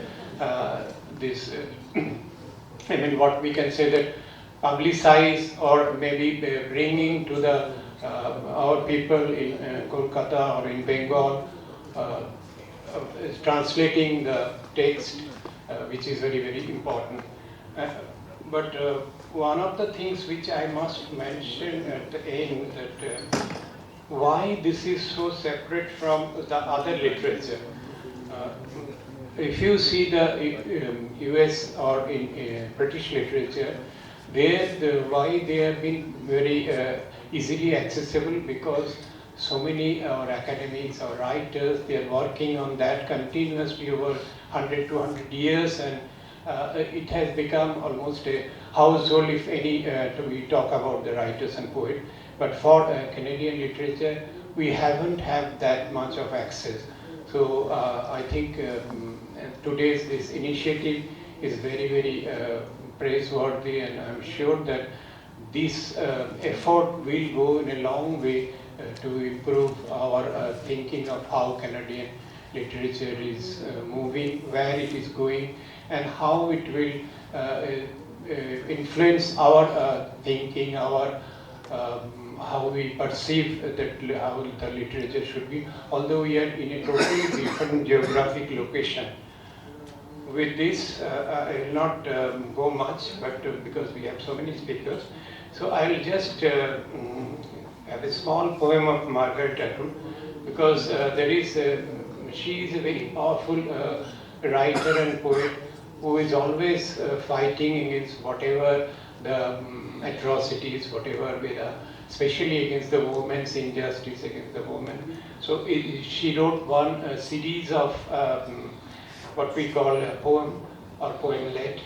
This, I mean, what we can say that publicize or maybe bringing to the our people in Kolkata or in Bengal, translating the text, which is very, very important. But one of the things which I must mention at the end, that why this is so separate from the other literature. If you see the US or in British literature, why they have been very easily accessible, because so many academics or writers, they are working on that continuously over 100 to 200 years, and it has become almost a household, if any, we talk about the writers and poets. But for Canadian literature, we haven't had that much of access. So I think today's this initiative is very, very praiseworthy, and I'm sure that this effort will go in a long way to improve our thinking of how Canadian literature is moving, where it is going, and how it will influence our thinking, our how we perceive that how the literature should be, although we are in a totally different geographic location. With this, I will not go much, but because we have so many speakers, so I will just have a small poem of Margaret Atwood, because she is a very powerful writer and poet who is always fighting against whatever the atrocities, whatever especially against the women's injustice against the women. So she wrote one series of what we call a poem or poemlet.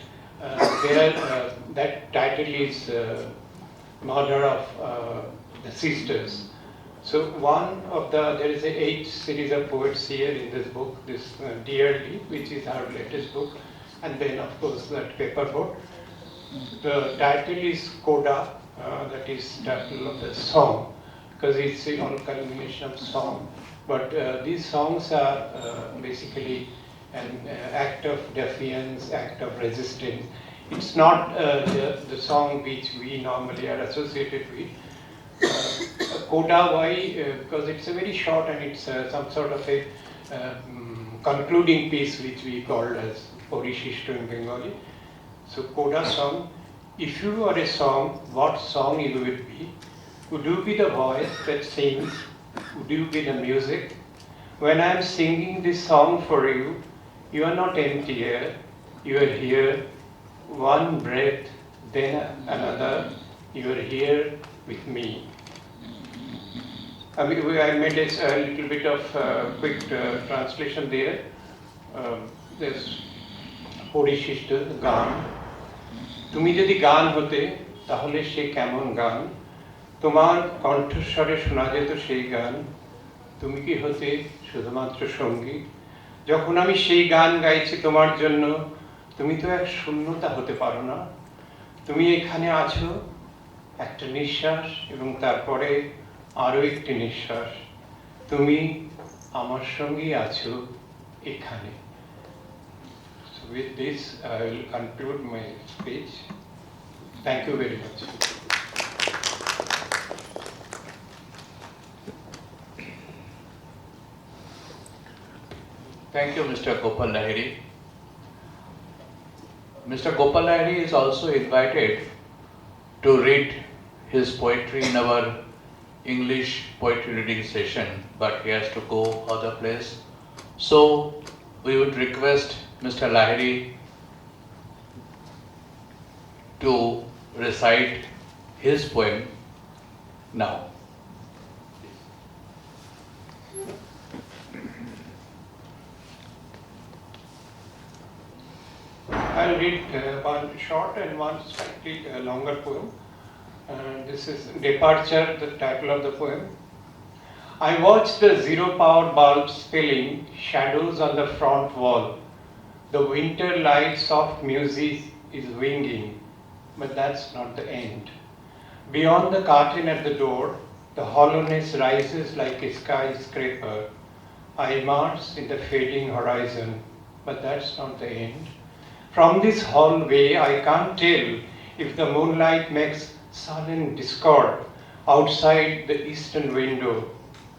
That title is Murder of the Sisters. So there is a 8 series of poets here in this book, this Dearly, which is our latest book, and then of course that paper boat. The title is Coda, that is title of the song, because it's a all culmination of song. But these songs are basically an act of defiance, act of resistance. It's not the song which we normally are associated with. Coda, why? Because it's a very short and it's some sort of a concluding piece which we called as Porishishto in Bengali. So Coda song, if you were a song, what song you would be? Would you be the voice that sings? Would you be the music? When I am singing this song for you, you are not empty here, you are here, one breath, then another, you are here with me. I made a little bit of quick translation there. There's পরিশিষ্ট গান, তুমি যদি গান হতে তাহলে সে কেমন গান, তোমার কণ্ঠস্বরে শোনা যেত সেই গান, তুমি কি হতে শুধুমাত্র সঙ্গী, যখন আমি সেই গান গাইছি তোমার জন্য, তুমি তো এক শূন্যতা হতে পারো না, তুমি এখানে আছো একটা নিঃশ্বাস এবং তারপরে আরো একটি নিঃশ্বাস, তুমি আমার সঙ্গেই আছো এখানে. So with this I will conclude my speech. Thank you very much. Thank you, Mr. Gopal Lahiri. Mr. Gopal Lahiri is also invited to read his poetry in our English poetry reading session, but he has to go other place. So we would request Mr. Lahiri to recite his poem now. I'll read one short and one slightly longer poem. This is Departure, the title of the poem. I watch the zero-power bulbs spilling shadows on the front wall. The winter light soft music is winging, but that's not the end. Beyond the curtain at the door, the hollowness rises like a skyscraper. I immerse in the fading horizon, but that's not the end. From this hallway, I can't tell if the moonlight makes sullen discord outside the eastern window,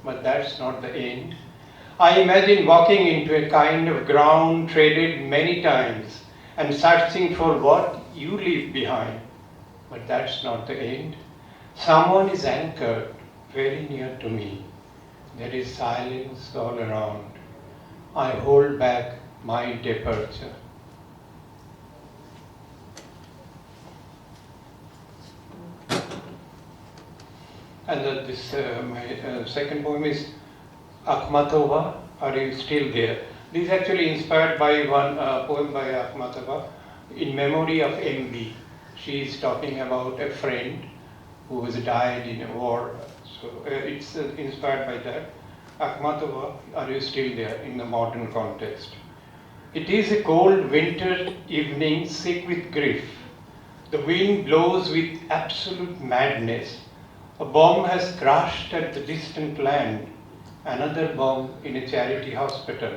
but that's not the end. I imagine walking into a kind of ground traded many times and searching for what you leave behind, but that's not the end. Someone is anchored very near to me. There is silence all around. I hold back my departure. And my second poem is Akhmatova, Are You Still There? This is actually inspired by one poem by Akhmatova in memory of MB. She is talking about a friend who has died in a war. So it's inspired by that. Akhmatova, Are You Still There? In the modern context. It is a cold winter evening, sick with grief. The wind blows with absolute madness. A bomb has crashed at the distant land, another bomb in a charity hospital.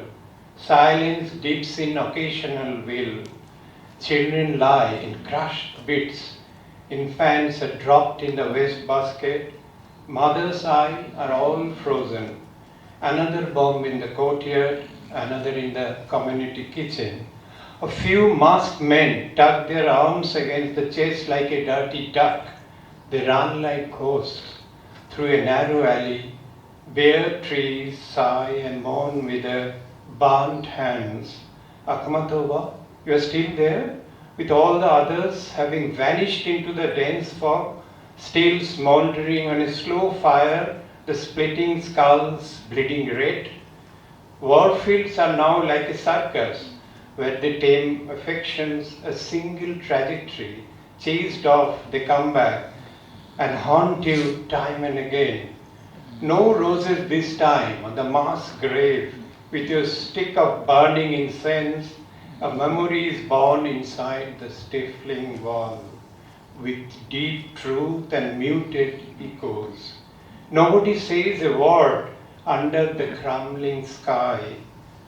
Silence dips in occasional wail. Children lie in crushed bits. Infants are dropped in the wastebasket. Mother's eyes are all frozen. Another bomb in the courtyard, another in the community kitchen. A few masked men tuck their arms against the chest like a dirty duck. They run like ghosts through a narrow alley. Bare trees sigh and mourn with their burnt hands. Akhmatova, you are still there? With all the others having vanished into the dense fog, still smouldering on a slow fire, the splitting skulls bleeding red. Warfields are now like a circus, where they tame affections, a single trajectory. Chased off, they come back and haunt you time and again. No roses this time on the mass grave, with your stick of burning incense, a memory is born inside the stifling wall, with deep truth and muted echoes. Nobody says a word under the crumbling sky.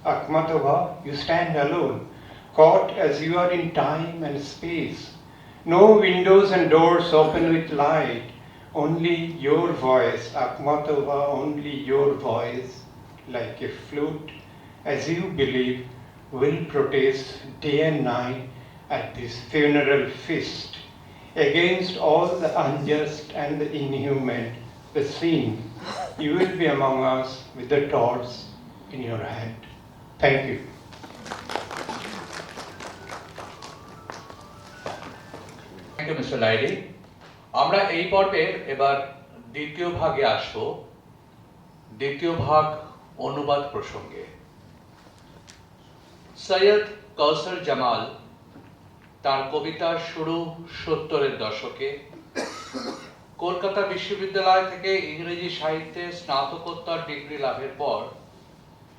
Akhmatova, you stand alone, caught as you are in time and space. No windows and doors open with light, only your voice, Akhmatova, only your voice, like a flute, as you believe, will protest day and night at this funeral feast against all the unjust and the inhuman, the sin. You will be among us with the torch in your hand. Thank you. Thank you mister Leidy. আমরা এই পর্বের এবার দ্বিতীয় ভাগে আসব, দ্বিতীয় ভাগ অনুবাদ প্রসঙ্গে। সৈয়দ কৌসর জামাল তার কবিতার শুরু 70-এর দশকে কলকাতা বিশ্ববিদ্যালয় থেকে ইংরেজি সাহিত্যে স্নাতকোত্তর ডিগ্রি লাভের পর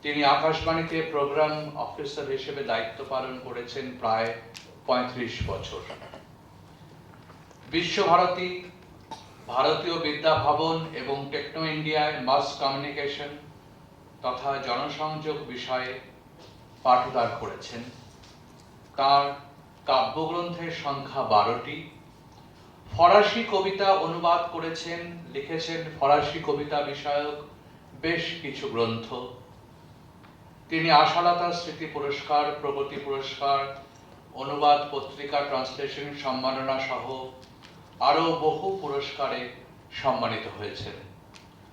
তিনি আকাশবাণীতে প্রোগ্রাম অফিসার হিসেবে দায়িত্ব পালন করেছেন প্রায় 35 বছর। বিশ্বভারতী, ভারতীয় বিদ্যা ভবন এবং টেকনো ইন্ডিয়ায় মাস কমিউনিকেশন তথা জনসংযোগ বিষয়ে পাঠদান করেছেন। তার কাব্যগ্রন্থের সংখ্যা 12টি। ফরাসি কবিতা অনুবাদ করেছেন, লিখেছেন ফরাসি কবিতা বিষয়ক বেশ কিছু গ্রন্থ। তিনি আশালতা স্মৃতি পুরস্কার, প্রগতি পুরস্কার, অনুবাদ পত্রিকা ট্রান্সলেশন সম্মাননা সহ আরও বহু পুরস্কারে সম্মানিত হয়েছেন।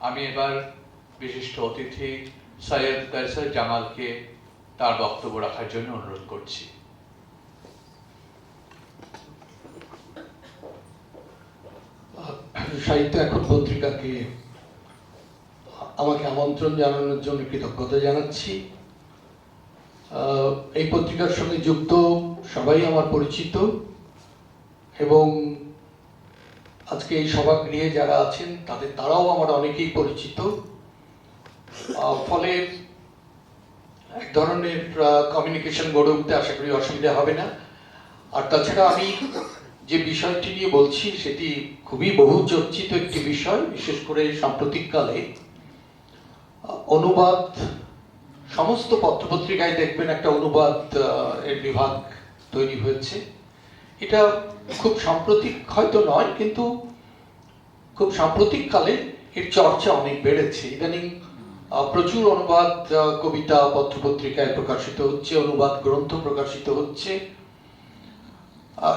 আমি এবার বিশিষ্ট অতিথি সৈয়দ কৌসর জামালকে তার বক্তব্য রাখার জন্য অনুরোধ করছি। সাহিত্য এখন পত্রিকাকে আমাকে আমন্ত্রণ জানানোর জন্য কৃতজ্ঞতা জানাচ্ছি। এই পত্রিকার সঙ্গে যুক্ত সবাই আমার পরিচিত এবং আজকে এই সভাগৃহে যারা আছেন তারাও আমার অনেকেই পরিচিত। ফলে এক ধরনের কমিউনিকেশন গড়ে উঠতে আশা করি অসুবিধা হবে না। আর তাছাড়া আমি যে বিষয়টি নিয়ে বলছি সেটি খুবই বহু চর্চিত একটি বিষয়, বিশেষ করে সাম্প্রতিককালে অনুবাদ। সমস্ত পত্রপত্রিকায় দেখবেন একটা অনুবাদ এর বিভাগ তৈরি হয়েছে। এটা খুব সাম্প্রতিক হয়তো নয়, কিন্তু খুব সাম্প্রতিককালে এর চর্চা অনেক বেড়েছে। ইদানিং প্রচুর অনুবাদ কবিতা পত্রপত্রিকায় প্রকাশিত হচ্ছে, অনুবাদ গ্রন্থ প্রকাশিত হচ্ছে।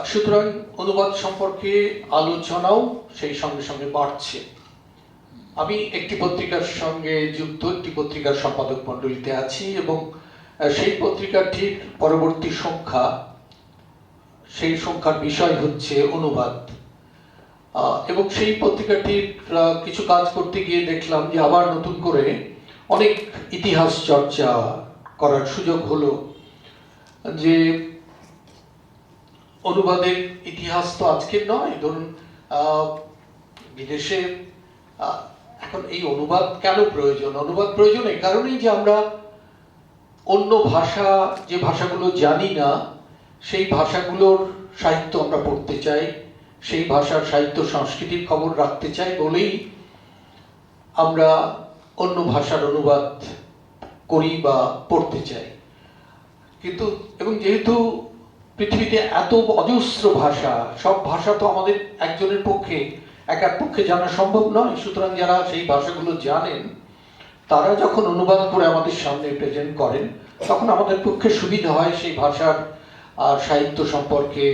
সুতরাং অনুবাদ সম্পর্কে আলোচনাও সেই সঙ্গে সঙ্গে বাড়ছে। আমি একটি পত্রিকার সঙ্গে যুক্ত, একটি পত্রিকার সম্পাদক মণ্ডলীতে আছি এবং সেই পত্রিকাটির পরবর্তী সংখ্যা, সেই সংখ্যার বিষয় হচ্ছে অনুবাদ। এবং সেই পত্রিকাটির কিছু কাজ করতে গিয়ে দেখলাম যে আবার নতুন করে অনেক ইতিহাস চর্চা করার সুযোগ হলো। যে অনুবাদের ইতিহাস তো আজকের নয়, ধরুন বিদেশে এখন এই অনুবাদ কেন প্রয়োজন? অনুবাদ প্রয়োজন এই কারণেই যে আমরা অন্য ভাষা, যে ভাষাগুলো জানি না সেই ভাষাগুলোর সাহিত্য আমরা পড়তে চাই, সেই ভাষার সাহিত্য সংস্কৃতির খবর রাখতে চাই বলেই আমরা অন্য ভাষার অনুবাদ করি বা পড়তে চাই। কিন্তু এবং যেহেতু পৃথিবীতে এত অজস্র ভাষা, সব ভাষা তো আমাদের একজনের পক্ষে একার পক্ষে জানা সম্ভব নয়, সুতরাং যারা সেই ভাষাগুলো জানেন তারা যখন অনুবাদ করে আমাদের সামনে প্রেজেন্ট করেন তখন আমাদের পক্ষে সুবিধা হয় সেই ভাষার আর সাহিত্য সম্পর্কে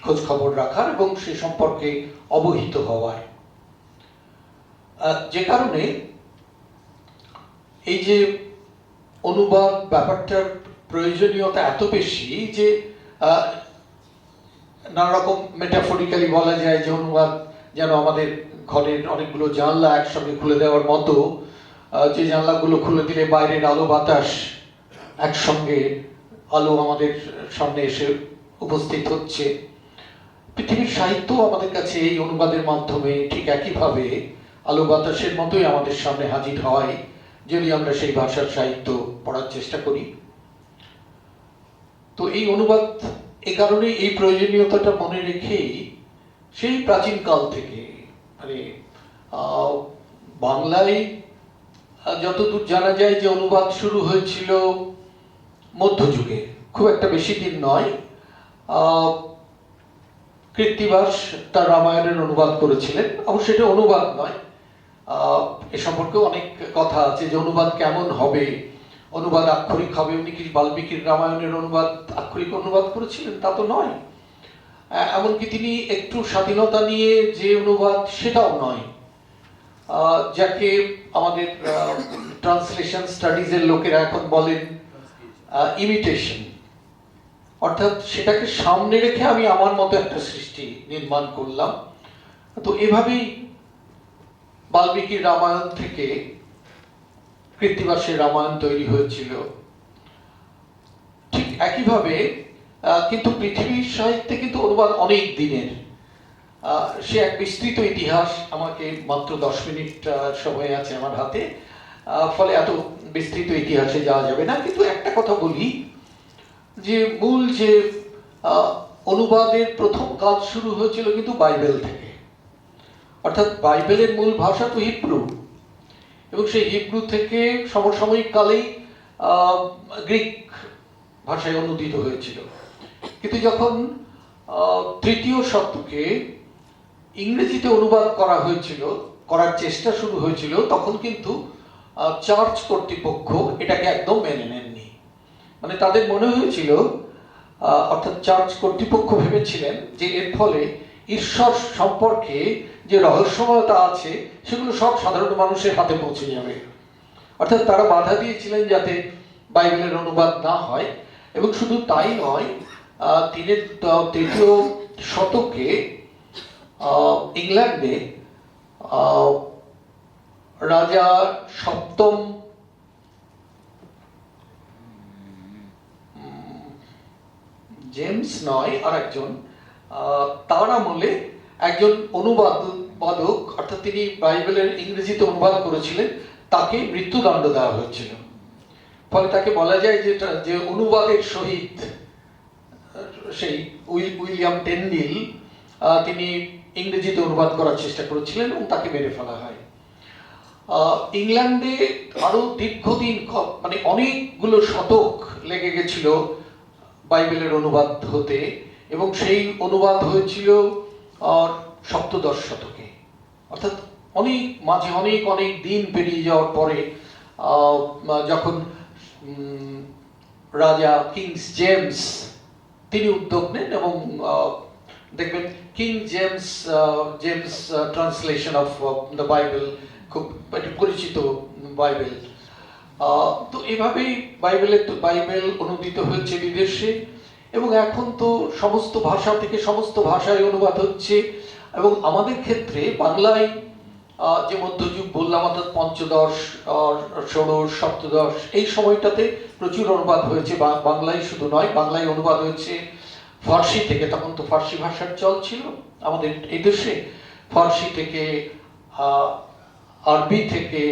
খোঁজ খবর রাখার এবং সে সম্পর্কে অবহিত হওয়ার। যে কারণে এই যে অনুবাদ ব্যাপারটার প্রয়োজনীয়তা এত বেশি যে নানা রকম মেটাফরিক্যালি বলা যায় যে অনুবাদ যেন আমাদের ঘরের অনেকগুলো জানলা একসঙ্গে খুলে দেওয়ার মতো, যে জানলাগুলো খুলে দিলে বাইরের আলো বাতাস একসঙ্গে আলো আমাদের সামনে এসে উপস্থিত হচ্ছে। পৃথিবীর সাহিত্য আমাদের কাছে এই অনুবাদের মাধ্যমে ঠিক একইভাবে আলো বাতাসের মতোই আমাদের সামনে হাজির হয় যদি আমরা সেই ভাষার সাহিত্য পড়ার চেষ্টা করি। তো এই অনুবাদ এ কারণে এই প্রয়োজনীয়তাটা মনে রেখেই সেই প্রাচীনকাল থেকে মানে বাংলায় যতদূর জানা যায় যে অনুবাদ শুরু হয়েছিল মধ্যযুগে, খুব একটা বেশি দিন নয়। কৃত্তিবাস তার রামায়ণের অনুবাদ করেছিলেন, অবশ্য এটা অনুবাদ নয়, এ সম্পর্কে অনেক কথা আছে যে অনুবাদ কেমন হবে, অনুবাদ আক্ষরিক হবে। উনি কি বাল্মীকির রামায়ণের অনুবাদ আক্ষরিক অনুবাদ করেছিলেন তা তো নয়, এমনকি তিনি একটু স্বাধীনতা নিয়ে যে অনুবাদ সেটাও নয়, যাকে আমাদের ট্রান্সলেশন স্টাডিজের লোকেরা এখন বলেন ইমিটেশন, অর্থাৎ সেটাকে সামনে রেখে আমি আমার মতো একটা সৃষ্টি নির্মাণ করলাম। তো এভাবেই বাল্মীকির রামায়ণ থেকে কৃত্তিবাসের রামায়ণ তৈরি হয়েছিল। ঠিক একইভাবে কিন্তু পৃথিবীর সাহিত্যে কিন্তু অনুবাদ অনেক দিনের, সে এক বিস্তৃত ইতিহাস। আমাকে মাত্র 10 মিনিট সময় আছে আমার হাতে, ফলে এত বিস্তৃত ইতিহাসে যাওয়া যাবে না। কিন্তু একটা কথা বলি যে মূল যে অনুবাদের প্রথম কাজ শুরু হয়েছিল কিন্তু বাইবেল থেকে, অর্থাৎ বাইবেলের মূল ভাষা তো হিব্রু, এবং সেই হিব্রু থেকে সমসাময়িক কালেই গ্রিক ভাষায় অনুদিত হয়েছিল। কিন্তু যখন 3য় শতকে ইংরেজিতে অনুবাদ করা হয়েছিল, করার চেষ্টা শুরু হয়েছিল, তখন কিন্তু চার্চ কর্তৃপক্ষ এটাকে একদম মেনে নেননি। মানে তাদের মনে হয়েছিল, অর্থাৎ চার্চ কর্তৃপক্ষ ভেবেছিলেন যে এর ফলে ঈশ্বর সম্পর্কে যে রহস্যময়তা আছে সেগুলো সব সাধারণ মানুষের হাতে পৌঁছে যাবে। অর্থাৎ তারা বাধা দিয়েছিলেন যাতে বাইবেলের অনুবাদ না হয়। এবং শুধু তাই নয়, 3য় শতকে ইংল্যান্ডে রাজা 7ম জেমস নয় আর একজন, তার আমলে একজন অনুবাদক, অর্থাৎ তিনি বাইবেলের ইংরেজিতে অনুবাদ করেছিলেন, তাকে মৃত্যুদণ্ড দেওয়া হয়েছিল। ফলে তাকে বলা যায় যে অনুবাদের সহিত সেই উইলিয়াম টেন্ডিল তিনি ইংরেজিতে অনুবাদ করার চেষ্টা করেছিলেন এবং তাকে মেরে ফেলা হয়। ইংল্যান্ডে আরো দীর্ঘদিন মানে অনেকগুলো শতক লেগে গেছিল বাইবেলের অনুবাদ হতে, এবং সেই অনুবাদ হয়েছিল 7দশ শতকে। অর্থাৎ অনেক মাঝে অনেক দিন পেরিয়ে যাওয়ার পরে যখন রাজা কিংস জেমস তিনি উদ্যোগ নেন, এবং দেখবেন king James translation of the Bible, খুব পরিচিত বাইবেল। তো এভাবেই বাইবেল অনুদিত হয়েছে বিদেশে, এবং এখন তো সমস্ত ভাষা থেকে সমস্ত ভাষায় অনুবাদ হচ্ছে। এবং আমাদের ক্ষেত্রে বাংলায় যে মধ্যযুগ বললাম, অর্থাৎ 5ম, 6ম, 7ম, এই সময়টাতে প্রচুর অনুবাদ হয়েছে। বাংলায় শুধু নয়, বাংলায় অনুবাদ হয়েছে ফার্সি থেকে, তখন তো ফার্সি ভাষার চল ছিল আমাদের এই দেশে। ফার্সি থেকে, আরবি থেকে,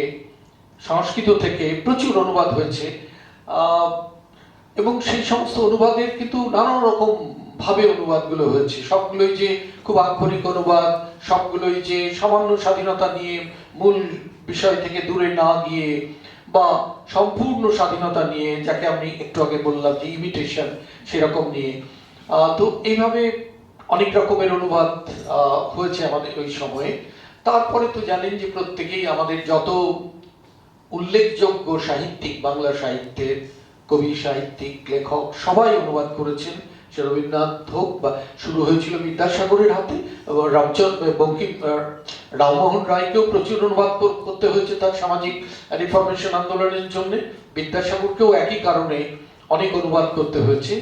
সংস্কৃত থেকে প্রচুর অনুবাদ হয়েছে। এবং সেই সমস্ত অনুবাদের কিন্তু নানা রকম ভাবে অনুবাদগুলো হয়েছে। সবগুলোই যে খুব আক্ষরিক অনুবাদ, সবগুলোই যে সামান্য স্বাধীনতা নিয়ে মূল বিষয় থেকে দূরে না গিয়ে বা সম্পূর্ণ স্বাধীনতা নিয়ে, যাকে আমি একটু আগে বললাম যে ইমিটেশন, সেরকম নিয়ে। তো এইভাবে অনেক রকমের অনুবাদ হয়েছে আমাদের ওই সময়ে। তারপরে তো জানেন যে প্রত্যেকেই আমাদের যত উল্লেখযোগ্য সাহিত্যিক, বাংলা সাহিত্যের কবি, সাহিত্যিক, লেখক সবাই অনুবাদ করেছেন। সে রবীন্দ্রনাথ হোক বা শুরু হয়েছিল বিদ্যাসাগরের হাতে, বঙ্কিম রামমোহন রায়কেও প্রচুর অনুবাদ করতে হয়েছে তার সামাজিক রিফরমেশন আন্দোলনের জন্য। বিদ্যাসাগরকেও একই কারণে অনেক অনুবাদ করতে হয়েছে।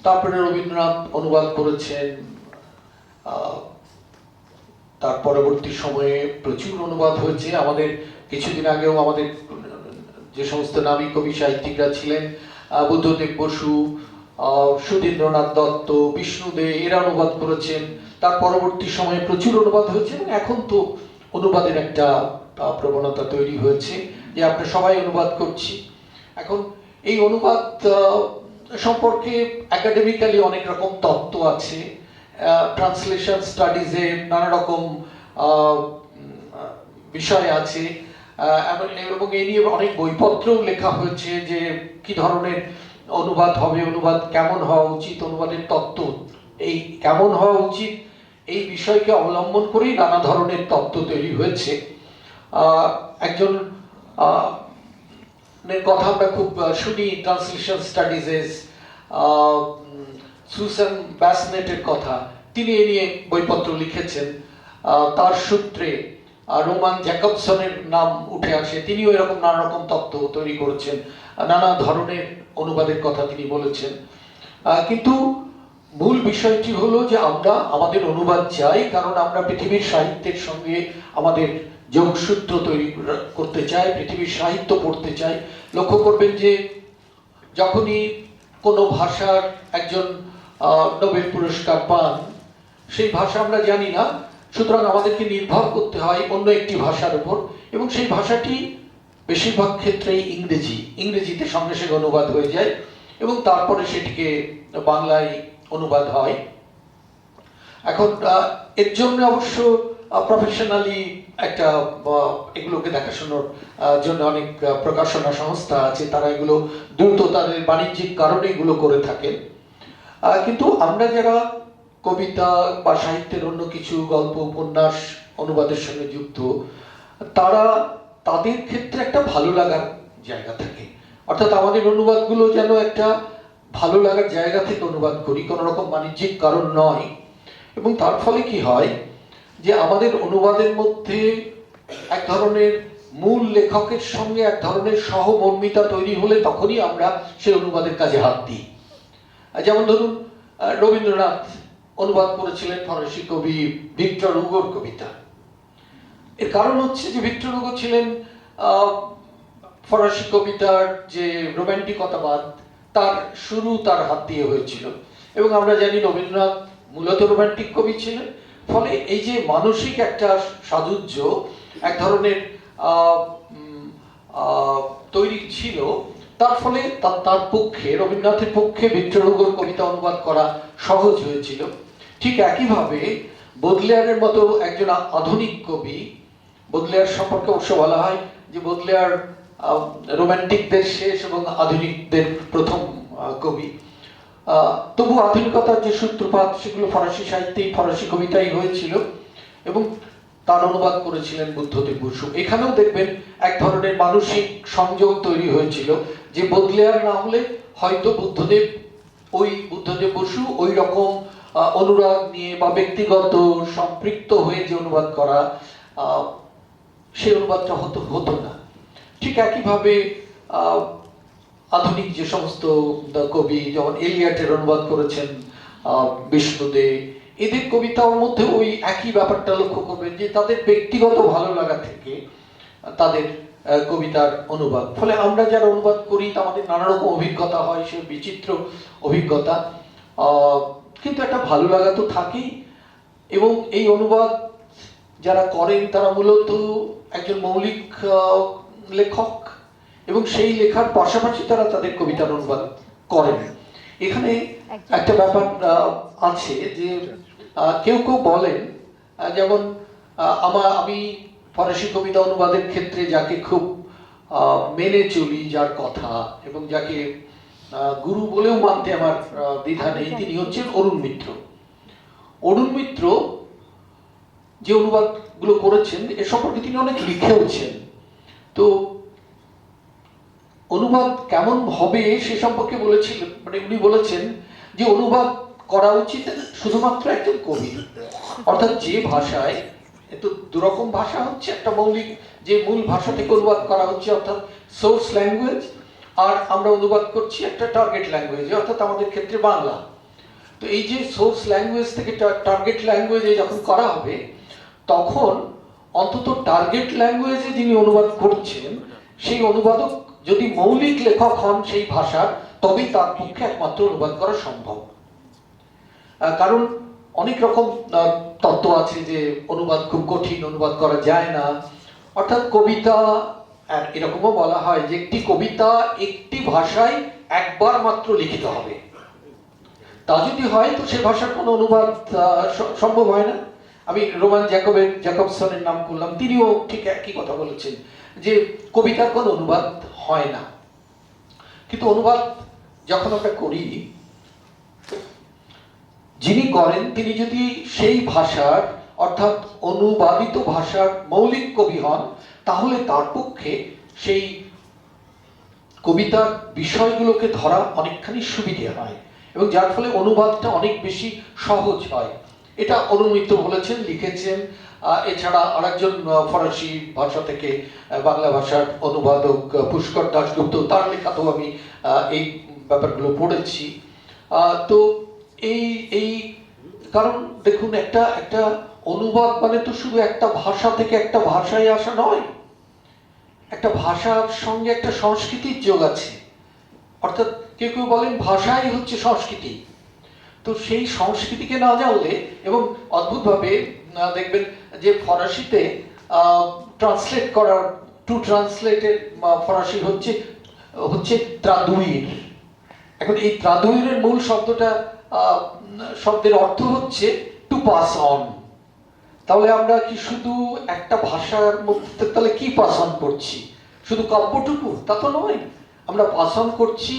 তারপরে রবীন্দ্রনাথ অনুবাদ করেছেন। তার পরবর্তী সময়ে প্রচুর অনুবাদ হয়েছে। আমাদের কিছুদিন আগেও আমাদের যে সমস্ত নামী কবি সাহিত্যিকরা ছিলেন, বুদ্ধদেব বসু, সুধীন্দ্রনাথ দত্ত, বিষ্ণু দে, এরা অনুবাদ করেছেন। তার পরবর্তী সময়ে প্রচুর অনুবাদ হয়েছে এবং এখন তো অনুবাদের একটা প্রবণতা তৈরি হয়েছে যে আমরা সবাই অনুবাদ করছি। এখন এই অনুবাদ সম্পর্কে একাডেমিক্যালি অনেক রকম তত্ত্ব আছে। ট্রান্সলেশন স্টাডিজে নানা রকম বিষয় আছে এবং এই নিয়ে অনেক বইপত্রও লেখা হয়েছে যে কি ধরনের অনুবাদ হবে, অনুবাদ কেমন হওয়া উচিত, অনুবাদের তত্ত্ব এই কেমন হওয়া উচিত, এই বিষয়কে অবলম্বন করেই নানা ধরনের তত্ত্ব তৈরি হয়েছে। একজন কথা আমরা খুব শুনি ট্রান্সলেশন স্টাডিজে, সুসান ব্যাসনেটের কথা। তিনি এ নিয়ে বইপত্র লিখেছেন। তার সূত্রে রোমান জ্যাকবসনের নাম উঠে আসে। তিনিও এরকম নানা রকম তত্ত্ব তৈরি করেছেন, নানা ধরনের অনুবাদের কথা তিনি বলেছেন। কিন্তু মূল বিষয়টি হলো যে আমরা আমাদের অনুবাদ চাই, কারণ আমরা পৃথিবীর সাহিত্যের সঙ্গে আমাদের যোগসূত্র তৈরি করতে চাই, পৃথিবীর সাহিত্য পড়তে চাই। লক্ষ্য করবেন যে যখনই কোনো ভাষার একজন নোবেল পুরস্কার পান, সেই ভাষা আমরা জানি না, সুতরাং আমাদেরকে নির্ভর করতে হয় অন্য একটি ভাষার উপর, এবং সেই ভাষাটি বেশিরভাগ ক্ষেত্রেই ইংরেজিতে সঙ্গে সঙ্গে অনুবাদ হয়ে যায় এবং তারপরে সেটিকে বাংলায় অনুবাদ হয়। এখন এর জন্য অবশ্য প্রফেশনালি একটা এগুলোকে দেখাশোনার জন্য অনেক প্রকাশনা সংস্থা আছে, তারা এগুলো দ্রুত তাদের বাণিজ্যিক কারণে এগুলো করে থাকেন। কিন্তু আমরা যারা কবিতা বা সাহিত্যের অন্য কিছু গল্প, উপন্যাস অনুবাদের সঙ্গে যুক্ত, তাদের ক্ষেত্রে একটা ভালো লাগার জায়গা থাকে। অর্থাৎ আমাদের অনুবাদগুলো যেন একটা ভালো লাগার জায়গা থেকে অনুবাদ করি, কোনো রকম বাণিজ্যিক কারণ নয়। এবং তার ফলে কি হয় যে আমাদের অনুবাদের মধ্যে এক ধরনের মূল লেখকের সঙ্গে এক ধরনের সহমর্মিতা তৈরি হলে তখনই আমরা সেই অনুবাদের কাজে হাত দিই। যেমন ধরুন, রবীন্দ্রনাথ অনুবাদ করেছিলেন ফরাসি কবি ভিক্টর হুগোর কবিতা। এর কারণ হচ্ছে যে ভিক্টর হুগো ছিলেন ফরাসি কবিতার যে রোম্যান্টিকতাবাদ, তার শুরু তার হাত দিয়ে হয়েছিল। এবং আমরা জানি রবীন্দ্রনাথ মূলত রোম্যান্টিক কবি ছিলেন। ফলে এই যে মানসিক একটা সাযুজ্য এক ধরনের তৈরি ছিল, তার ফলে তার পক্ষে, রবীন্দ্রনাথের পক্ষে ভিক্টর হুগোর কবিতা অনুবাদ করা সহজ হয়েছিল। ঠিক একইভাবে বোদলেয়ারের মতো একজন আধুনিক কবি, বোদলেয়ার সম্পর্কে অবশ্য বলা হয় যে বোদলেয়ার রোম্যান্টিকদের শেষ এবং আধুনিকদের প্রথম কবি। তবু আধুনিকতার যে সূত্রপাত সেগুলো ফরাসি সাহিত্যেই, ফরাসি কবিতাই হয়েছিল এবং তার অনুবাদ করেছিলেন বুদ্ধদেব বসু। এখানেও দেখবেন এক ধরনের মানসিক সংযোগ তৈরি হয়েছিল যে বোদলেয়ার না হলে হয়তো বুদ্ধদেব বসু ওই রকম অনুরাগ নিয়ে বা ব্যক্তিগত সম্পৃক্ত হয়ে যে অনুবাদ করা, সেই অনুবাদটা হতো না। ঠিক একইভাবে আধুনিক যে সমস্ত কবি, যেমন এলিয়টের অনুবাদ করেছেন বিষ্ণু দে, এদের কবিতার মধ্যে ওই একই ব্যাপারটা লক্ষ্য করবেন যে তাদের ব্যক্তিগত ভালো লাগা থেকে তাদের কবিতার অনুবাদ। ফলে আমরা যারা অনুবাদ করি আমাদের নানা রকম অভিজ্ঞতা হয়, সে বিচিত্র অভিজ্ঞতা, কিন্তু একটা ভালো লাগা তো থাকেই। এবং এই অনুবাদ যারা করেন তারা মূলত একজন মৌলিক লেখক এবং সেই লেখার পাশাপাশি তারা তাদের কবিতার অনুবাদ করেন। এখানে একটা ব্যাপার আছে যে কেউ কেউ বলেন, যেমন আমি ফরাসি কবিতা অনুবাদের ক্ষেত্রে যাকে খুব মেনে চলি, যার কথা এবং যাকে গুরু বলেও মানতে আমার দ্বিধা নেই, তিনি হচ্ছেন অরুণ মিত্র। অরুণ মিত্র যে অনুবাদগুলো করেছেন এ সম্পর্কে তিনি অনেক লিখেওছেন। তো অনুবাদ কেমন হবে সে সম্পর্কে বলেছিলেন, মানে উনি বলেছেন যে অনুবাদ করা উচিত শুধুমাত্র একজন কবি, অর্থাৎ যে ভাষায়, এত দুরকম ভাষা হচ্ছে, একটা মৌলিক যে মূল ভাষা থেকে অনুবাদ করা হচ্ছে অর্থাৎ সোর্স ল্যাঙ্গুয়েজ, আর আমরা অনুবাদ করছি একটা টার্গেট ল্যাঙ্গুয়েজে অর্থাৎ আমাদের ক্ষেত্রে বাংলা। তো এই যে সোর্স ল্যাঙ্গুয়েজ থেকে টার্গেট ল্যাঙ্গুয়েজে যখন করা হবে তখন অন্তত টার্গেট ল্যাঙ্গুয়েজে যিনি অনুবাদ করছেন সেই অনুবাদক যদি মৌলিক লেখক হন সেই ভাষার, তবেই তার পক্ষে একমাত্র অনুবাদ করা সম্ভব। কারণ অনেক রকম তত্ত্ব আছে যে অনুবাদ খুব কঠিন, অনুবাদ করা যায় না। অর্থাৎ কবিতা, আর এরকমও বলা হয় যে একটি কবিতা একটি ভাষায় একবার মাত্র লিখিত হবে। তা যদি হয় তো সে ভাষার কোনো অনুবাদ সম্ভব হয় না। আমি রোমান জ্যাকবসনের নাম করলাম, তিনিও ঠিক একই কথা বলেছেন যে কবিতার কোনো অনুবাদ হয় না। কিন্তু অনুবাদ যখন আমরা করি, যিনি করেন তিনি যদি সেই ভাষার অর্থাৎ অনুবাদিত ভাষার মৌলিক কবি হন, তাহলে তার পক্ষে সেই কবিতার বিষয়গুলোকে ধরা অনেকখানি সুবিধে হয় এবং যার ফলে অনুবাদটা অনেক বেশি সহজ হয়। এটা অরুণ মিত্র বলেছেন, লিখেছেন। এছাড়া আরেকজন ফরাসি ভাষা থেকে বাংলা ভাষার অনুবাদক পুষ্কর দাশগুপ্ত, তার লেখাতেও আমি এই ব্যাপারগুলো পড়েছি। তো এই কারণ দেখুন, একটা অনুবাদ মানে তো শুধু একটা ভাষা থেকে একটা ভাষায় আসা নয়, একটা ভাষার সঙ্গে একটা সংস্কৃতির যোগ আছে। অর্থাৎ কেউ কেউ বলেন ভাষাই হচ্ছে সংস্কৃতি। তো সেই সংস্কৃতিকে না জানলে, এবং অদ্ভুতভাবে দেখবেন যে ফরাসিতে ট্রান্সলেট করার, টু ট্রান্সলেটের ফরাসি হচ্ছে ত্রাদুইর। এখন এই ত্রাদুইরের মূল শব্দের অর্থ হচ্ছে টু পাস অন। তাহলে আমরা কি শুধু একটা ভাষার মধ্যে তাহলে কি পাস অন করছি? শুধু কাব্যটুকু? তা তো নয়। আমরা পাস অন করছি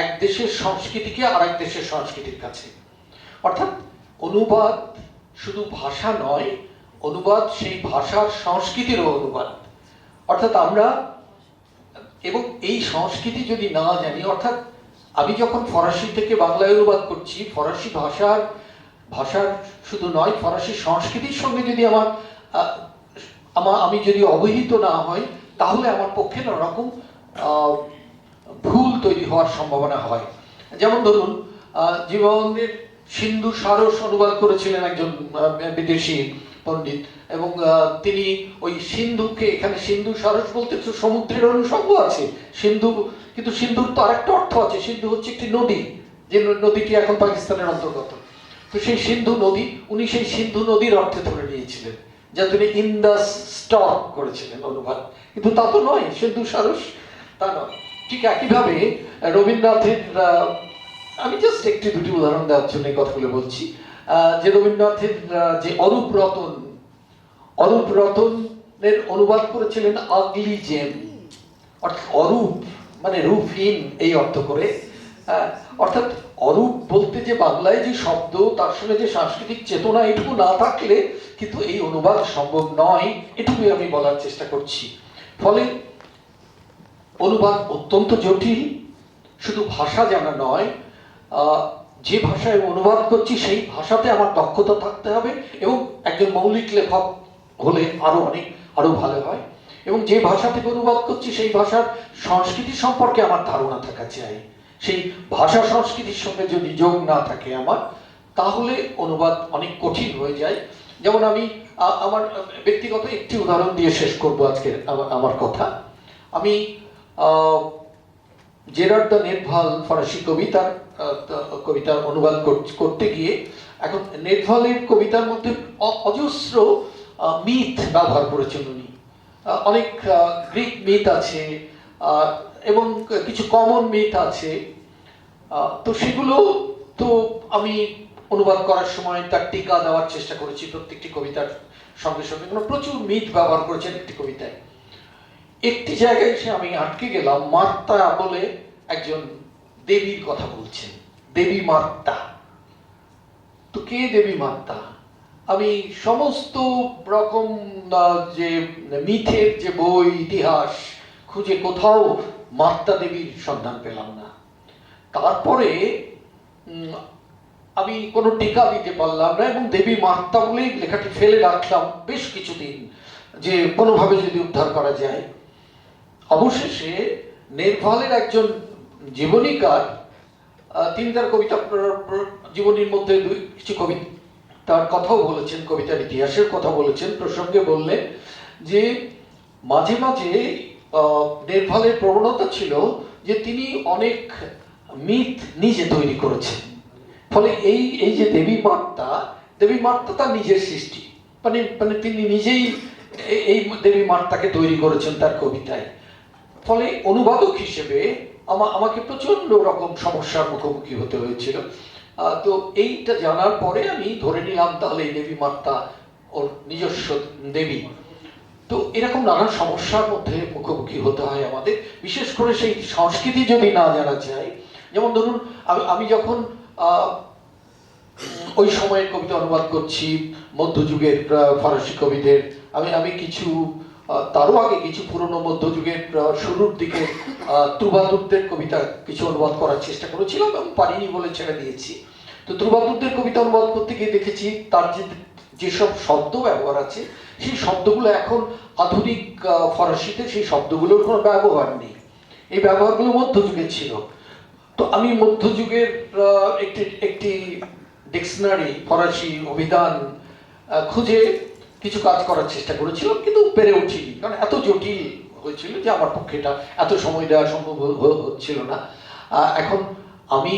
এক দেশের সংস্কৃতিকে আরেক দেশের সংস্কৃতির কাছে। অর্থাৎ অনুবাদ শুধু ভাষা নয়, অনুবাদ সেই ভাষার সংস্কৃতিরও অনুবাদ। অর্থাৎ আমরা, এবং এই সংস্কৃতি যদি না জানি, অর্থাৎ আমি যখন ফরাসি থেকে বাংলায় অনুবাদ করছি, ফরাসি ভাষার শুধু নয়, ফরাসি সংস্কৃতির সঙ্গে যদি আমি যদি অবহিত না হই, তাহলে আমার পক্ষে নানা রকম ভুল তৈরি হওয়ার সম্ভাবনা হয়। যেমন ধরুন, জীবনের সিন্ধু সারস অনুবাদ করেছিলেন একজন বিদেশি পণ্ডিত, এবং তিনি ওই সিন্ধুকে, এখানে সিন্ধু সারস বলতে তো সমুদ্রের অনুষঙ্গ আছে সিন্ধু, কিন্তু সিন্ধুর তো আরেকটা অর্থ আছে। সিন্ধু হচ্ছে একটি নদী, যে নদীটি এখন পাকিস্তানের অন্তর্গত। তো সেই সিন্ধু নদী, উনি সেই সিন্ধু নদীর অর্থে ধরে নিয়েছিলেন, যা তিনি ইন্দাস স্টক করেছিলেন অনুবাদ। কিন্তু তা তো নয়, সিন্ধু সারস তা নয়। ঠিক একইভাবে রবীন্দ্রনাথের, আমি জাস্ট একটি দুটি উদাহরণ দেওয়ার জন্য এই কথাগুলো বলছি, যে রবীন্দ্রনাথের যে অরূপ রতনের অনুবাদ করেছিলেন আগলি জেম, অর্থাৎ অরূপ মানে রূপহীন এই অর্থ করে। অর্থাৎ অরূপ বলতে যে বাংলায় যে শব্দ, তার সঙ্গে যে সাংস্কৃতিক চেতনা, এটুকু না থাকলে কিন্তু এই অনুবাদ সম্ভব নয়, এটুকুই আমি বলার চেষ্টা করছি। ফলে অনুবাদ অত্যন্ত জটিল। শুধু ভাষা জানা নয়, যে ভাষায় অনুবাদ করছি সেই ভাষাতে আমার দক্ষতা থাকতে হবে, এবং একজন মৌলিক লেখক হলে আরো ভালো হয়। এবং যে ভাষা থেকে অনুবাদ করছি সেই ভাষার সংস্কৃতি সম্পর্কে আমার ধারণা থাকা চাই। সেই ভাষা সংস্কৃতির সঙ্গে যদি যোগ না থাকে আমার, তাহলে অনুবাদ অনেক কঠিন হয়ে যায়। যেমন আমি আমার ব্যক্তিগত একটি উদাহরণ দিয়ে শেষ করব আজকে আমার কথা। আমি জেরার্ড দ্য নেটভাল ফরাসি কবিতার অনুবাদ করতে গিয়ে, এখন নেটভালের কবিতার মধ্যে অজস্র মিথ ব্যবহার করেছেন উনি। অনেক গ্রিক মিথ আছে, এবং কিছু কমন মিথ আছে। তো সেগুলো তো আমি অনুবাদ করার সময় তার টিকা দেওয়ার চেষ্টা করেছি প্রত্যেকটি কবিতার সঙ্গে সঙ্গে। প্রচুর মিথ ব্যবহার করেছেন একটি কবিতায়। একটি জায়গায় এসে আমি আটকে গেলাম, মার্তা বলে একজন দেবীর কথা বলছেন, দেবী মার্তা। তো কে দেবী মার্তা? আমি সমস্ত রকম যে মিথের যে বই, ইতিহাস খুঁজে কোথাও মার্তা দেবীর সন্ধান পেলাম না। তারপরে আমি কোনো টিকা দিতে পারলাম না এবং দেবী মার্তা বলেই লেখাটি ফেলে রাখলাম বেশ কিছুদিন, যে কোনোভাবে যদি উদ্ধার করা যায়। অবশেষে নেরভালের একজন জীবনীকার, তিনি তার কবিতা জীবনীর মধ্যে কিছু কবিতা তার কথাও বলেছেন, কবিতার ইতিহাসের কথা বলেছেন, প্রসঙ্গে বললেন যে মাঝে মাঝে নেরভালের প্রবণতা ছিল যে তিনি অনেক মিথ নিজে তৈরি করেছেন। ফলে এই যে দেবী মার্তা তার নিজের সৃষ্টি, মানে তিনি নিজেই এই দেবী মার্তাকে তৈরি করেছেন তার কবিতায়। ফলে অনুবাদক হিসেবে আমাকে প্রচন্ড রকম সমস্যার মুখোমুখি হতে হয়েছিল। তো এইটা জানার পরে আমি ধরে নিলাম তাহলে এই দেবী মার্তা ওর নিজস্ব দেবী। তো এরকম নানান সমস্যার মধ্যে মুখোমুখি হতে হয় আমাদের, বিশেষ করে সেই সংস্কৃতি যদি না জানা যায়। যেমন ধরুন আমি যখন ওই সময়ের কবিতা অনুবাদ করছি, মধ্যযুগের ফরাসি কবিদের, আমি কিছু তারও আগে কিছু পুরনো মধ্যযুগের শুরুর দিকে ত্রুবাদুরদের কবিতা কিছু অনুবাদ করার চেষ্টা করেছিলাম এবং পারিনি বলে ছেড়ে দিয়েছি। তো ত্রুবাদুরদের কবিতা অনুবাদ করতে গিয়ে দেখেছি তার যেসব শব্দ ব্যবহার আছে সেই শব্দগুলো এখন আধুনিক ফরাসিতে সেই শব্দগুলোর কোনো ব্যবহার নেই, এই ব্যবহারগুলো মধ্যযুগে ছিল। তো আমি মধ্যযুগের একটি ডিকশনারি, ফরাসি অভিধান খুঁজে কিছু কাজ করার চেষ্টা করেছিলাম, কিন্তু পেরে উঠিনি, কারণ এত জটিল হয়েছিল যে আমার পক্ষে এটা এত সময় দেওয়া সম্ভব হচ্ছিল না। এখন আমি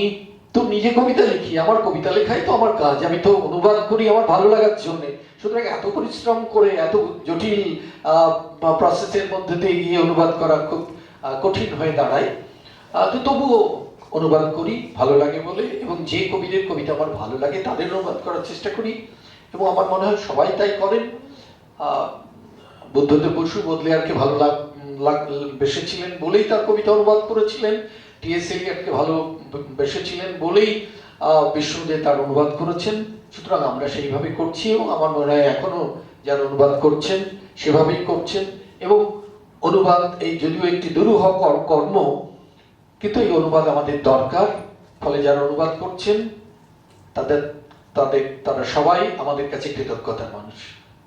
তো নিজে কবিতা লিখি, আমার কবিতা লেখাই তো আমার কাজ, আমি তো অনুবাদ করি আমার ভালো লাগার জন্যে। সুতরাং এত পরিশ্রম করে এত জটিল প্রসেসের মধ্যে দিয়ে গিয়ে অনুবাদ করা খুব কঠিন হয়ে দাঁড়ায়। তো তবুও অনুবাদ করি ভালো লাগে বলে, এবং যে কবিদের কবিতা আমার ভালো লাগে তাদের অনুবাদ করার চেষ্টা করি, এবং আমার মনে হয় সবাই তাই করেন। বুদ্ধদেব বসু বোদলেয়ারকে ভালো বেসেছিলেন বলেই তার কবিতা অনুবাদ করেছিলেন, টি.এস. এলিয়টকে ভালো বেসেছিলেন বলেই বিষ্ণুদেব তার অনুবাদ করেছেন। সুতরাং আমরা সেইভাবে করছি, এবং আমার মনে হয় এখনো যারা অনুবাদ করছেন সেভাবেই করছেন। এবং অনুবাদ এই যদিও একটি দুরূহ কর্ম, কিন্তু এই অনুবাদ আমাদের দরকার। ফলে যারা অনুবাদ করছেন তারা সবাই আমাদের কাছে কৃতজ্ঞতার মানুষ।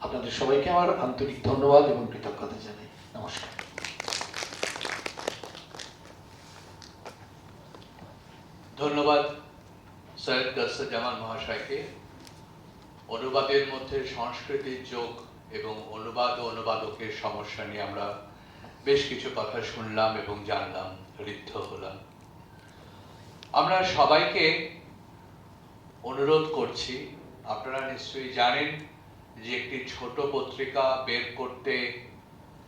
আপনাদের সবাইকে আমার আন্তরিক ধন্যবাদ এবং কৃতজ্ঞতা জানাই। নমস্কার। ধন্যবাদ সৈয়দ গাসসাজ্জামান মহাশয়কে। অনুবাদের মধ্যে সংস্কৃতির যোগ এবং অনুবাদ ও অনুবাদকের সমস্যা নিয়ে আমরা বেশ কিছু কথা শুনলাম এবং জানলাম, ঋদ্ধ হলাম। আমরা সবাইকে অনুরোধ করছি, আপনারা নিশ্চয়ই জানেন যে একটি ছোট পত্রিকা বের করতে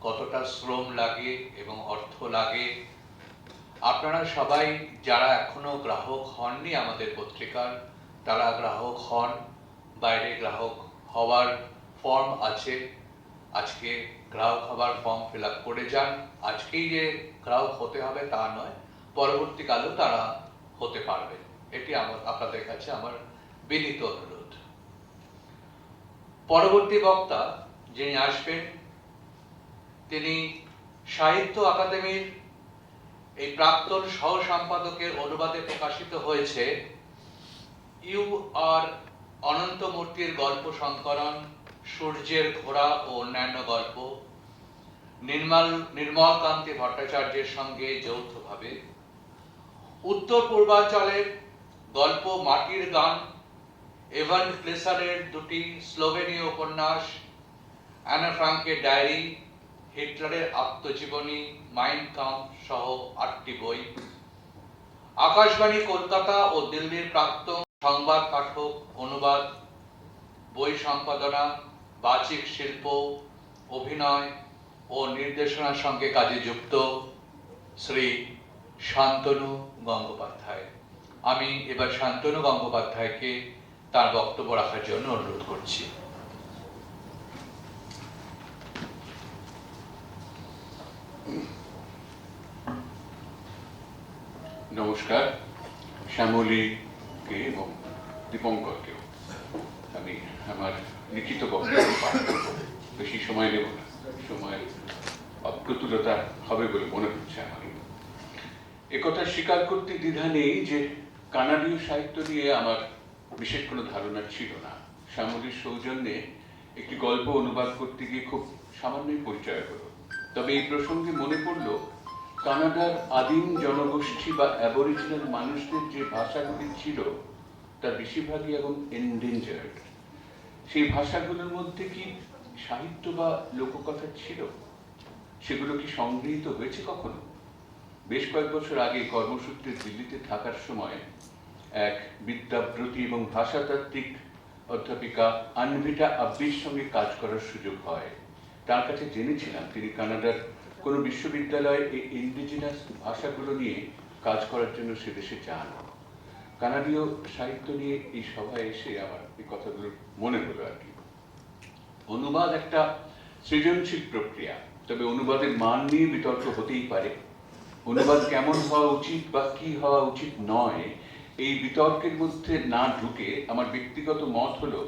কতটা শ্রম লাগে এবং অর্থ লাগে। আপনারা সবাই যারা এখনো গ্রাহক হননি আমাদের পত্রিকার, তারা গ্রাহক হন। বাইরে গ্রাহক হওয়ার ফর্ম আছে, আজকে গ্রাহক হবার ফর্ম ফিল আপ করে যান। আজকেই যে গ্রাহক হতে হবে তা নয়, পরবর্তীকালেও তারা হতে পারবে। এটি আপনাদের কাছে আমার বিনীত অনুরোধ। পরবর্তী বক্তা যিনি আসবেন, তিনি সাহিত্য আকাদেমির এই প্রাক্তন সহ সম্পাদকের অনুবাদে প্রকাশিত হয়েছে ইউ আর অনন্ত মূর্তির গল্প সংকলন, সূর্যের ঘোড়া ও অন্যান্য গল্প, নির্মল কান্তি ভট্টাচার্যের সঙ্গে যৌথভাবে। উত্তর পূর্বাঞ্চলের গল্প মাটির গান, এভান প্লেসারের দুটি স্লোভেনীয় উপন্যাস, অ্যানা ফ্রাঙ্কের ডায়েরি, হিটলারের আত্মজীবনী মাইন কাম্প সহ 8টি বই। আকাশবাণী কলকাতা ও দিল্লির প্রাক্তন সংবাদ পাঠক, অনুবাদ, বই সম্পাদনা, বাচিক শিল্প, অভিনয় ও নির্দেশনার সঙ্গে কাজে যুক্ত শ্রী শান্তনু গঙ্গোপাধ্যায়। আমি এবার শান্তনু গঙ্গোপাধ্যায়কে তার বক্তব্য রাখার জন্য অনুরোধ করছি। নমস্কার, শ্যামলীকে এবং দীপঙ্করকেও আমি আমার লিখিত বক্তব্য পাঠ করব। বেশি সময় নেব না, সময়ের অপ্রতুলতা হবে বলে মনে হচ্ছে আমার। একথা স্বীকার করতে দ্বিধা নেই যে কানাডীয় সাহিত্য নিয়ে আমার বিশেষ কোনো ধারণা ছিল না। শ্যামলীর সৌজন্যে একটি গল্প অনুবাদ করতে গিয়ে খুব সামান্যই পরিচয় হলো। তবে এই প্রসঙ্গে মনে পড়ল, কানাডার আদিম জনগোষ্ঠী বা অ্যাবরিজিনাল মানুষদের যে ভাষাগুলি ছিল তার বেশিরভাগই এবং এন্ডেঞ্জার্ড। সেই ভাষাগুলোর মধ্যে কি সাহিত্য বা লোককথা ছিল? সেগুলো কি সংগৃহীত হয়েছে কখনো? বেশ কয়েক বছর আগে কর্মসূত্রে দিল্লিতে থাকার সময় এক বিদ্যাব্রতী এবং ভাষাতাত্ত্বিক অধ্যাপিকা আনভিটা আব্বির সঙ্গে কাজ করার সুযোগ হয়। তার কাছে জেনেছিলাম তিনি কানাডার কোনো বিশ্ববিদ্যালয়ে এই ইন্ডিজিনাস ভাষাগুলো নিয়ে কাজ করার জন্য সে দেশে যান। কানাডীয় সাহিত্য নিয়ে এই সভায় এসে আমার এই কথাগুলো মনে হলো আর কি। অনুবাদ একটা সৃজনশীল প্রক্রিয়া, তবে অনুবাদের মান নিয়ে বিতর্ক হতেই পারে। অনুবাদ কেমন হওয়া উচিত বা কি হওয়া উচিত নয়, এই বিতর্কের মধ্যে না ঢুকে আমার ব্যক্তিগত মত হলো,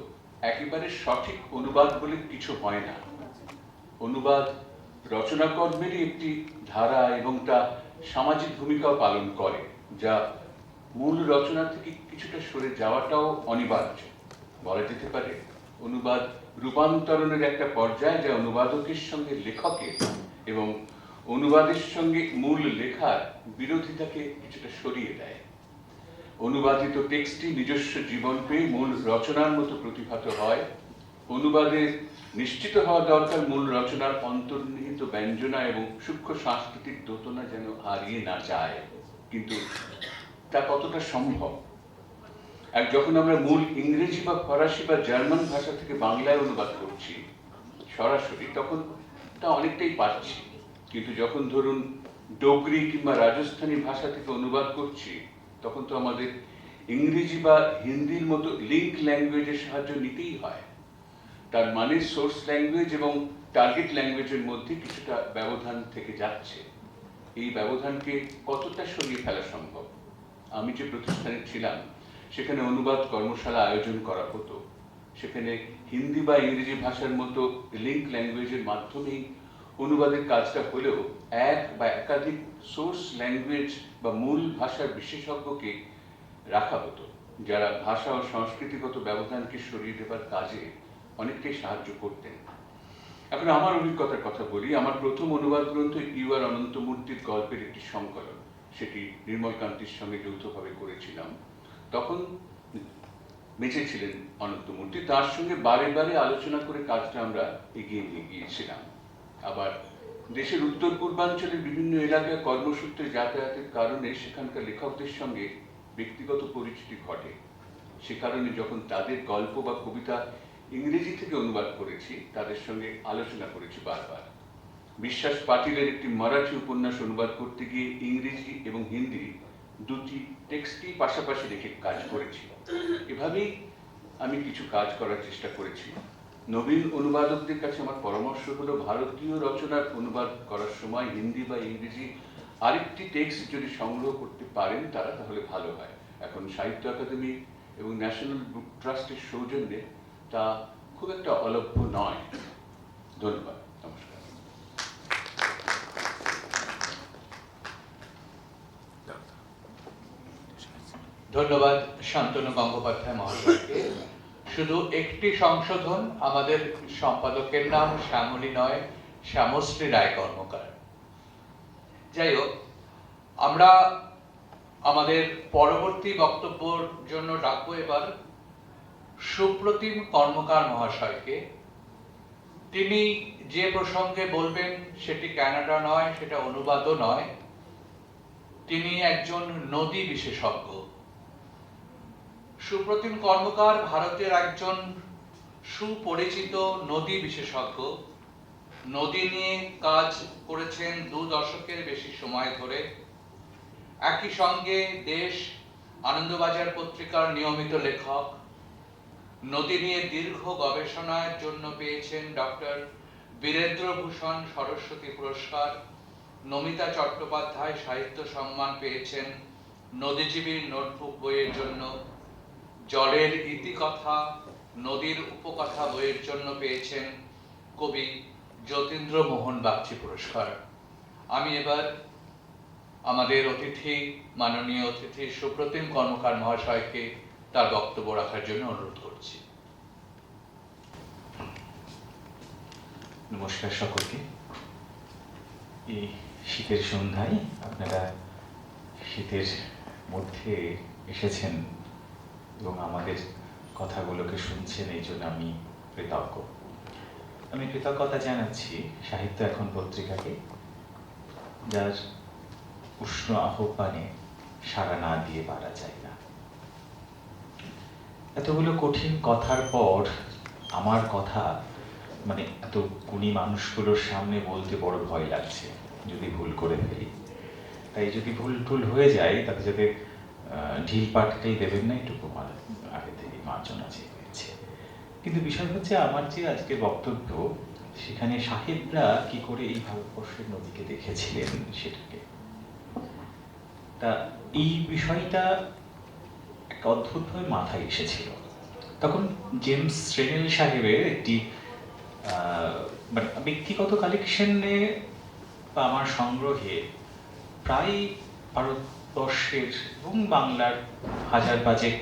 একেবারে সঠিক অনুবাদ বলে কিছু হয় না। অনুবাদ রচনাকর্মেরই একটি ধারা এবং তা সামাজিক ভূমিকাও পালন করে, যা মূল রচনা থেকে কিছুটা সরে যাওয়াটাও অনিবার্য। বলা যেতে পারে অনুবাদ রূপান্তরণের একটা পর্যায়, যা অনুবাদকের সঙ্গে লেখকের এবং অনুবাদের সঙ্গে মূল লেখার বিরোধিতাকে কিছুটা সরিয়ে দেয়। অনুবাদিত টেক্সটটি নিজস্ব জীবন পেয়ে মূল রচনার মতো প্রতিভাত হয়। অনুবাদের নিশ্চিত হওয়া দরকার মূল রচনার অন্তর্নিহিত ব্যঞ্জনা এবং সূক্ষ্ম সাংস্কৃতিক দোতনা যেন হারিয়ে না যায়। কিন্তু তা কতটা সম্ভব? আর যখন আমরা মূল ইংরেজি বা ফরাসি বা জার্মান ভাষা থেকে বাংলায় অনুবাদ করছি সরাসরি, তখন তা অনেকটাই পাচ্ছি। কিন্তু যখন ধরুন ডোগরি কিংবা রাজস্থানী ভাষা থেকে অনুবাদ করছি, তখন তো আমাদের ইংরেজি বা হিন্দির মতো লিঙ্ক ল্যাঙ্গুয়েজের সাহায্য নিতেই হয়। তার মানে সোর্স ল্যাঙ্গুয়েজ এবং টার্গেট ল্যাঙ্গুয়েজের মধ্যে কিছুটা ব্যবধান থেকে যাচ্ছে। এই ব্যবধানকে কতটা সরিয়ে ফেলা সম্ভব? আমি যে প্রতিষ্ঠানে ছিলাম সেখানে অনুবাদ কর্মশালা আয়োজন করা হতো। সেখানে হিন্দি বা ইংরেজি ভাষার মতো লিঙ্ক ল্যাঙ্গুয়েজের মাধ্যমেই অনুবাদের কাজটা হলেও এক বা একাধিক সোর্স ল্যাঙ্গুয়েজ বা মূল ভাষার বিশেষজ্ঞকে রাখা হতো, যারা ভাষা ও সংস্কৃতিগত ব্যবধানকে সরিয়ে দেবার কাজে অনেকটাই সাহায্য করতেন। এখন আমার অভিজ্ঞতার কথা বলি। আমার প্রথম অনুবাদ গ্রন্থ ইউ.আর. অনন্তমূর্তির গল্পের একটি সংকলন, সেটি নির্মলকান্তির সঙ্গে যৌথভাবে করেছিলাম। তখন বেঁচে ছিলেন অনন্তমূর্তি, তার সঙ্গে বারে বারে আলোচনা করে কাজটা আমরা এগিয়ে নিয়ে গিয়েছিলাম। আবার দেশের উত্তর পূর্বাঞ্চলের বিভিন্ন এলাকায় কর্মসূত্রে যাতায়াতের কারণে সেখানকার লেখকদের সঙ্গে ব্যক্তিগত পরিচিতি ঘটে। সে কারণে যখন তাদের গল্প বা কবিতা ইংরেজি থেকে অনুবাদ করেছি, তাদের সঙ্গে আলোচনা করেছি বারবার। বিশ্বাস পাটিলের একটি মারাঠি উপন্যাস অনুবাদ করতে গিয়ে ইংরেজি এবং হিন্দি দুটি টেক্সটই পাশাপাশি রেখে কাজ করেছি। এভাবেই আমি কিছু কাজ করার চেষ্টা করেছি। নবীন অনুবাদকদের কাছে আমার পরামর্শ হলো, ভারতীয় রচনার অনুবাদ করার সময় হিন্দি বা ইংরেজি আরেকটি টেক্সট যদি সংগ্রহ করতে পারেন তারা, তাহলে ভালো হয়। এখন সাহিত্য একাডেমি এবং ন্যাশনাল বুক ট্রাস্টের সৌজন্যে তা খুব একটা অলভ্য নয়। ধন্যবাদ, নমস্কার। ধন্যবাদ শান্তনু গঙ্গোপাধ্যায় মহাশয়কে। শুধু একটি সংশোধন, আমাদের সম্পাদকের নাম শ্যামলী নয়, শ্যামশ্রী রায় কর্মকার। যাই হোক, আমরা আমাদের পরবর্তী বক্তব্যের জন্য ডাকবো এবার সুপ্রতিম কর্মকার মহাশয়কে। তিনি যে প্রসঙ্গে বলবেন সেটি কানাডা নয়, সেটা অনুবাদও নয়। তিনি একজন নদী বিশেষজ্ঞ। সুপ্রতিম কর্মকার ভারতের একজন সুপরিচিত নদী বিশেষজ্ঞ। নদী নিয়ে কাজ করেছেন 2 দশকের বেশি সময় ধরে। একই সঙ্গে দেশ আনন্দবাজার পত্রিকার নিয়মিত লেখক। নদী নিয়ে দীর্ঘ গবেষণার জন্য পেয়েছেন ডক্টর বীরেন্দ্রভূষণ সরস্বতী পুরস্কার। নমিতা চট্টোপাধ্যায় সাহিত্য সম্মান পেয়েছেন নদীজীবীর নোটবুক বইয়ের জন্য। জলের ইতিকথা, নদীর উপকথা বইয়ের জন্য পেয়েছেন কবি যতীন্দ্র মোহন বাগচি পুরস্কার। আমি এবার আমাদের অতিথি, মাননীয় অতিথি সুপ্রতিম কর্মকার মহাশয়কে তার বক্তব্য রাখার জন্য অনুরোধ করছি। নমস্কার সকলকে। এই শীতের সন্ধ্যায় আপনারা শীতের মধ্যে এসেছেন এবং আমাদের কথাগুলোকে শুনছেন, এই জন্য আমি কৃতজ্ঞ। আমি কৃতজ্ঞতা জানাচ্ছি সাহিত্য এখন পত্রিকাকে, যার উষ্ণ আহ্বানে সাড়া না দিয়ে পারা যায় না। এতগুলো কঠিন কথার পর আমার কথা মানে এত গুণী মানুষগুলোর সামনে বলতে বড় ভয় লাগছে, যদি ভুল করে ফেলি। তাই যদি ভুল টুল হয়ে যায় তাতে যাতে ঢিল পাটকেল দেবেন না, এটুকু আগে থেকে মার্জনা চেয়েছে। কিন্তু বিষয় হচ্ছে, আমার যে আজকের বক্তব্য, সেখানে সাহেবরা কি করে এই ভারতবর্ষের নদীকে দেখেছিলেন সেটাকে। তা এই বিষয়টা একটা অদ্ভুতভাবে মাথায় এসেছিল। তখন জেমস রেনেল সাহেবের একটি ব্যক্তিগত কালেকশনে বা আমার সংগ্রহে প্রায় ভারতবর্ষের এবং বাংলার 1000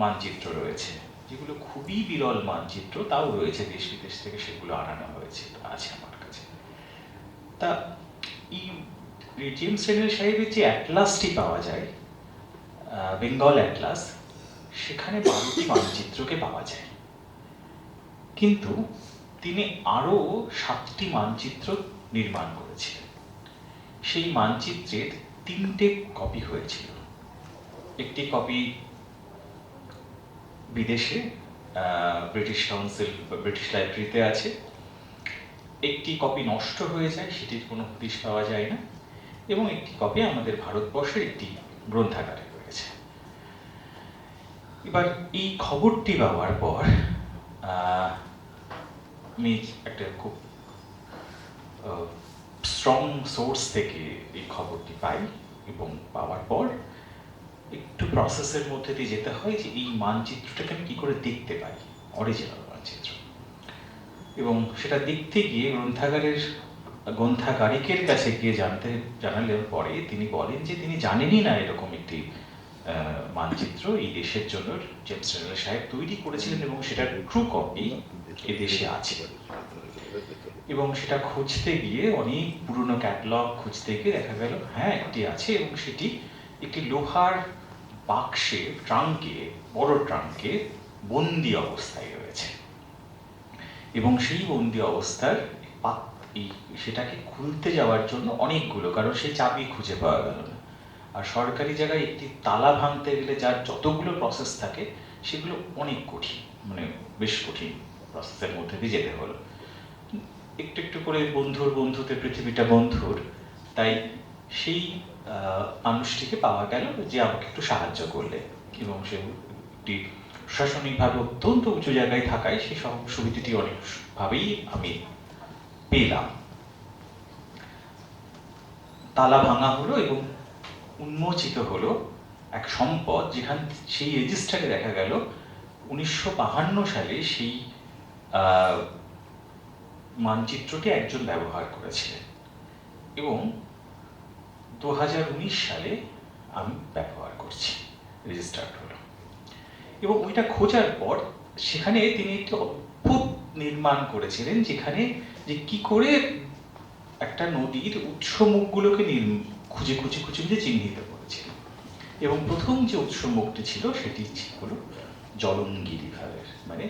মানচিত্র রয়েছে, যেগুলো খুবই বিরল মানচিত্র। তাও রয়েছে দেশ বিদেশ থেকে, সেগুলো আনানো হয়েছে, আছে আমার কাছে। তা এই জেমস রেনেল সাহেবের যে অ্যাটলাসটি পাওয়া যায়, বেঙ্গল অ্যাটলাস, সেখানে 12টি মানচিত্রকে পাওয়া যায়। কিন্তু তিনি আরো 7টি মানচিত্র নির্মাণ করেছিলেন। সেই মানচিত্রের 3টে কপি হয়েছিল। একটি কপি বিদেশে ব্রিটিশ কাউন্সিল বা ব্রিটিশ লাইব্রেরিতে আছে, একটি কপি নষ্ট হয়ে যায়, সেটির কোনো হদিশ পাওয়া যায় না, এবং একটি কপি আমাদের ভারতবর্ষের একটি গ্রন্থাগারে রয়েছে। এবার এই খবরটি পাওয়ার পর আমি একটা খুব স্ট্রং সোর্স থেকে এই খবরটি পাই, এবং পাওয়ার পর একটু প্রসেসের মধ্যে দিয়ে যেতে হয় যে এই মানচিত্রটাকে আমি কি করে দেখতে পাই, অরিজিনাল মানচিত্র। এবং সেটা দেখতে গিয়ে গ্রন্থাগারিকের কাছে গিয়ে জানালেন পরে তিনি বলেন যে তিনি জানেনই না এরকম একটি মানচিত্র এই দেশের জন্য জেমস রেনেল সাহেব তৈরি করেছিলেন, এবং সেটার ট্রু কপি এ দেশে আছে। এবং সেটা খুঁজতে গিয়ে অনেক পুরনো ক্যাটালগ খুঁজতে গিয়ে দেখা গেল হ্যাঁ একটি আছে, এবং সেটি একটি লোহার বাক্সে, ট্রাঙ্কে, বড় ট্রাঙ্কে বন্দি অবস্থায় রয়েছে। এবং সেই বন্দি অবস্থার সেটাকে খুলতে যাওয়ার জন্য অনেকগুলো, কারণ সেই চাবি খুঁজে পাওয়া গেল না। আর সরকারি জায়গায় একটি তালা ভাঙতে গেলে যার যতগুলো প্রসেস থাকে সেগুলো অনেক কঠিন, মানে বেশ কঠিন প্রসেসের মধ্যে দিয়ে যেতে হলো। একটু একটু করে বন্ধুতে পৃথিবীটা বন্ধুর, তাই সেই মানুষটিকে পাওয়া গেল যে আমাকে একটু সাহায্য করলে, এবং সে একটি প্রশাসনিকভাবে অত্যন্ত উঁচু জায়গায় থাকায় সেই সুবিধাটি অনেকভাবেই আমি পেলাম। তালা ভাঙা হলো এবং উন্মোচিত হলো এক সম্পদ, যেখান সেই রেজিস্টারে দেখা গেল 1952 সালে সেই মানচিত্রটি একজন ব্যবহার করেছিলেন, এবং 2019 সালে আমি ব্যবহার করছি, রেজিস্টার্ড হলো। এবং ওইটা খোঁজার পর সেখানে তিনি একটি অদ্ভুত নির্মাণ করেছিলেন, যেখানে যে কি করে একটা নদীর উৎস মুখগুলোকে খুঁজে খুঁজে খুঁজে খুঁজে চিহ্নিত করেছিলেন। এবং প্রথম যে উৎস মুখটি ছিল সেটি হলো জলঙ্গি রিভারের, মানে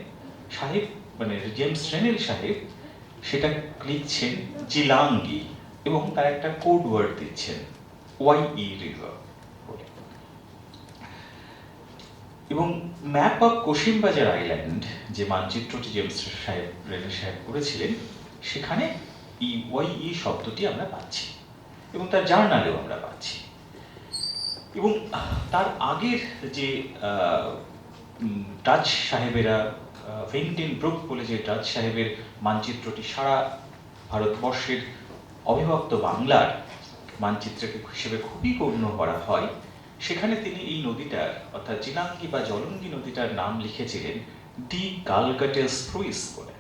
জেমস রেনেল সাহেব সেটা লিখছেন জিলাঙ্গি, এবং তার একটা কোড ওয়ার্ড দিচ্ছেন ওয়াই রিভার বলে। এবং ম্যাপ অফ কোশিমবাজার আইল্যান্ড, যে মানচিত্রটি জেমস রেনেল সাহেব করেছিলেন, সেখানে EYE শব্দটি আমরা পাচ্ছি এবং তার জার্নালেও আমরা পাচ্ছি। এবং তার আগের যে ডাচ সাহেবেরা ভেন্টেনব্রুক বলে যে ডাচ সাহেবের মানচিত্রটি সারা ভারতবর্ষের অবিভক্ত বাংলার মানচিত্রকে হিসেবে খুবই গণ্য করা হয়, সেখানে তিনি এই নদীটার অর্থাৎ জিনাঙ্গি বা জলঙ্গি নদীটার নাম লিখেছিলেন ডি গালগাটেস ফ্রুইস বলে।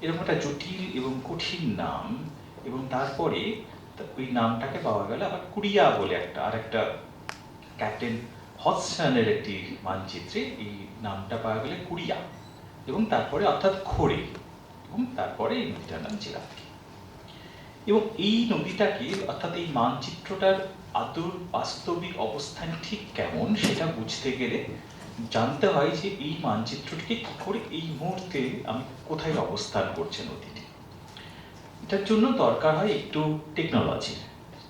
এরকম একটা জটিল এবং কঠিন নাম, এবং তারপরে ওই নামটাকে পাওয়া গেল আবার কুড়িয়া বলে আরেকটা ক্যাপ্টেন হডসনের একটি মানচিত্রে এই নামটা পাওয়া গেলে কুড়িয়া, এবং তারপরে অর্থাৎ খোরে, এবং তারপরে এই নদীটার নাম জিরাঙ্গি। এবং এই নদীটাকে অর্থাৎ এই মানচিত্রটার আদর বাস্তবিক অবস্থান ঠিক কেমন সেটা বুঝতে গেলে জানতে হয় যে এই মানচিত্রটিকে কি করে এই মুহূর্তে আমি কোথায় অবস্থান করছে নদীটি। এটার জন্য দরকার হয় একটু টেকনোলজি,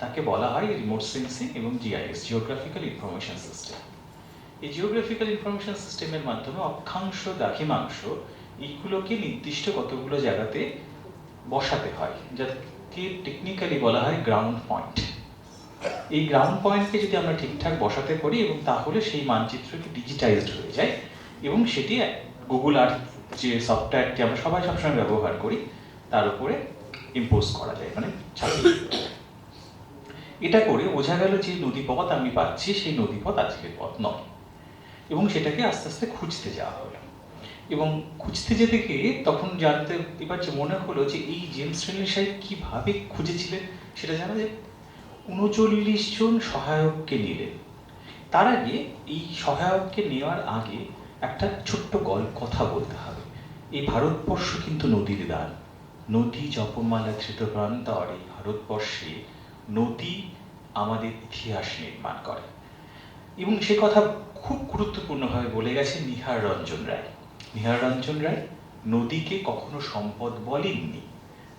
তাকে বলা হয় রিমোট সেন্সিং এবং GIS, জিওগ্রাফিক্যাল ইনফরমেশন সিস্টেম। এই জিওগ্রাফিক্যাল ইনফরমেশন সিস্টেমের মাধ্যমে অক্ষাংশ দ্রাঘিমাংশ এইগুলোকে নির্দিষ্ট কতগুলো জায়গাতে বসাতে হয়, যাকে টেকনিক্যালি বলা হয় গ্রাউন্ড পয়েন্ট। এই গ্রাউন্ড পয়েন্টকে যদি আমরা ঠিকঠাক বসাতে পারি এবং তাহলে সেই মানচিত্রটি ডিজিটাইজড হয়ে যায় এবং সেটি গুগল আর্থ যে সফটওয়্যারটি আমরা সবাই সবসময় ব্যবহার করি তার উপরে ইম্পোজ করা যায়, মানে ছাপিয়ে। এটা করে বোঝা গেল যে নদীপথ আমি পাচ্ছি সেই নদীপথ আজকের পথ নয়, এবং সেটাকে আস্তে আস্তে খুঁজতে যাওয়া হলো। এবং খুঁজতে যেতে গিয়ে তখন জানতে এবার যে মনে হলো যে এই জেমস রেনেল সাহেব কিভাবে খুঁজেছিলেন সেটা জানা যায়। 39 জন সহায়ককে নিলেন। তার আগে এই সহায়ককে নেওয়ার আগে একটা ছোট্ট কথা বলতে হবে। এই ভারতবর্ষ কিন্তু নদীর দান, নদী জপমালা ধৃত প্রান্তর। এই ভারতবর্ষে নদী আমাদের ইতিহাস নির্মাণ করে, এবং সে কথা খুব গুরুত্বপূর্ণভাবে বলে গেছে নিহার রঞ্জন রায়। নিহার রঞ্জন রায় নদীকে কখনো সম্পদ বলেননি,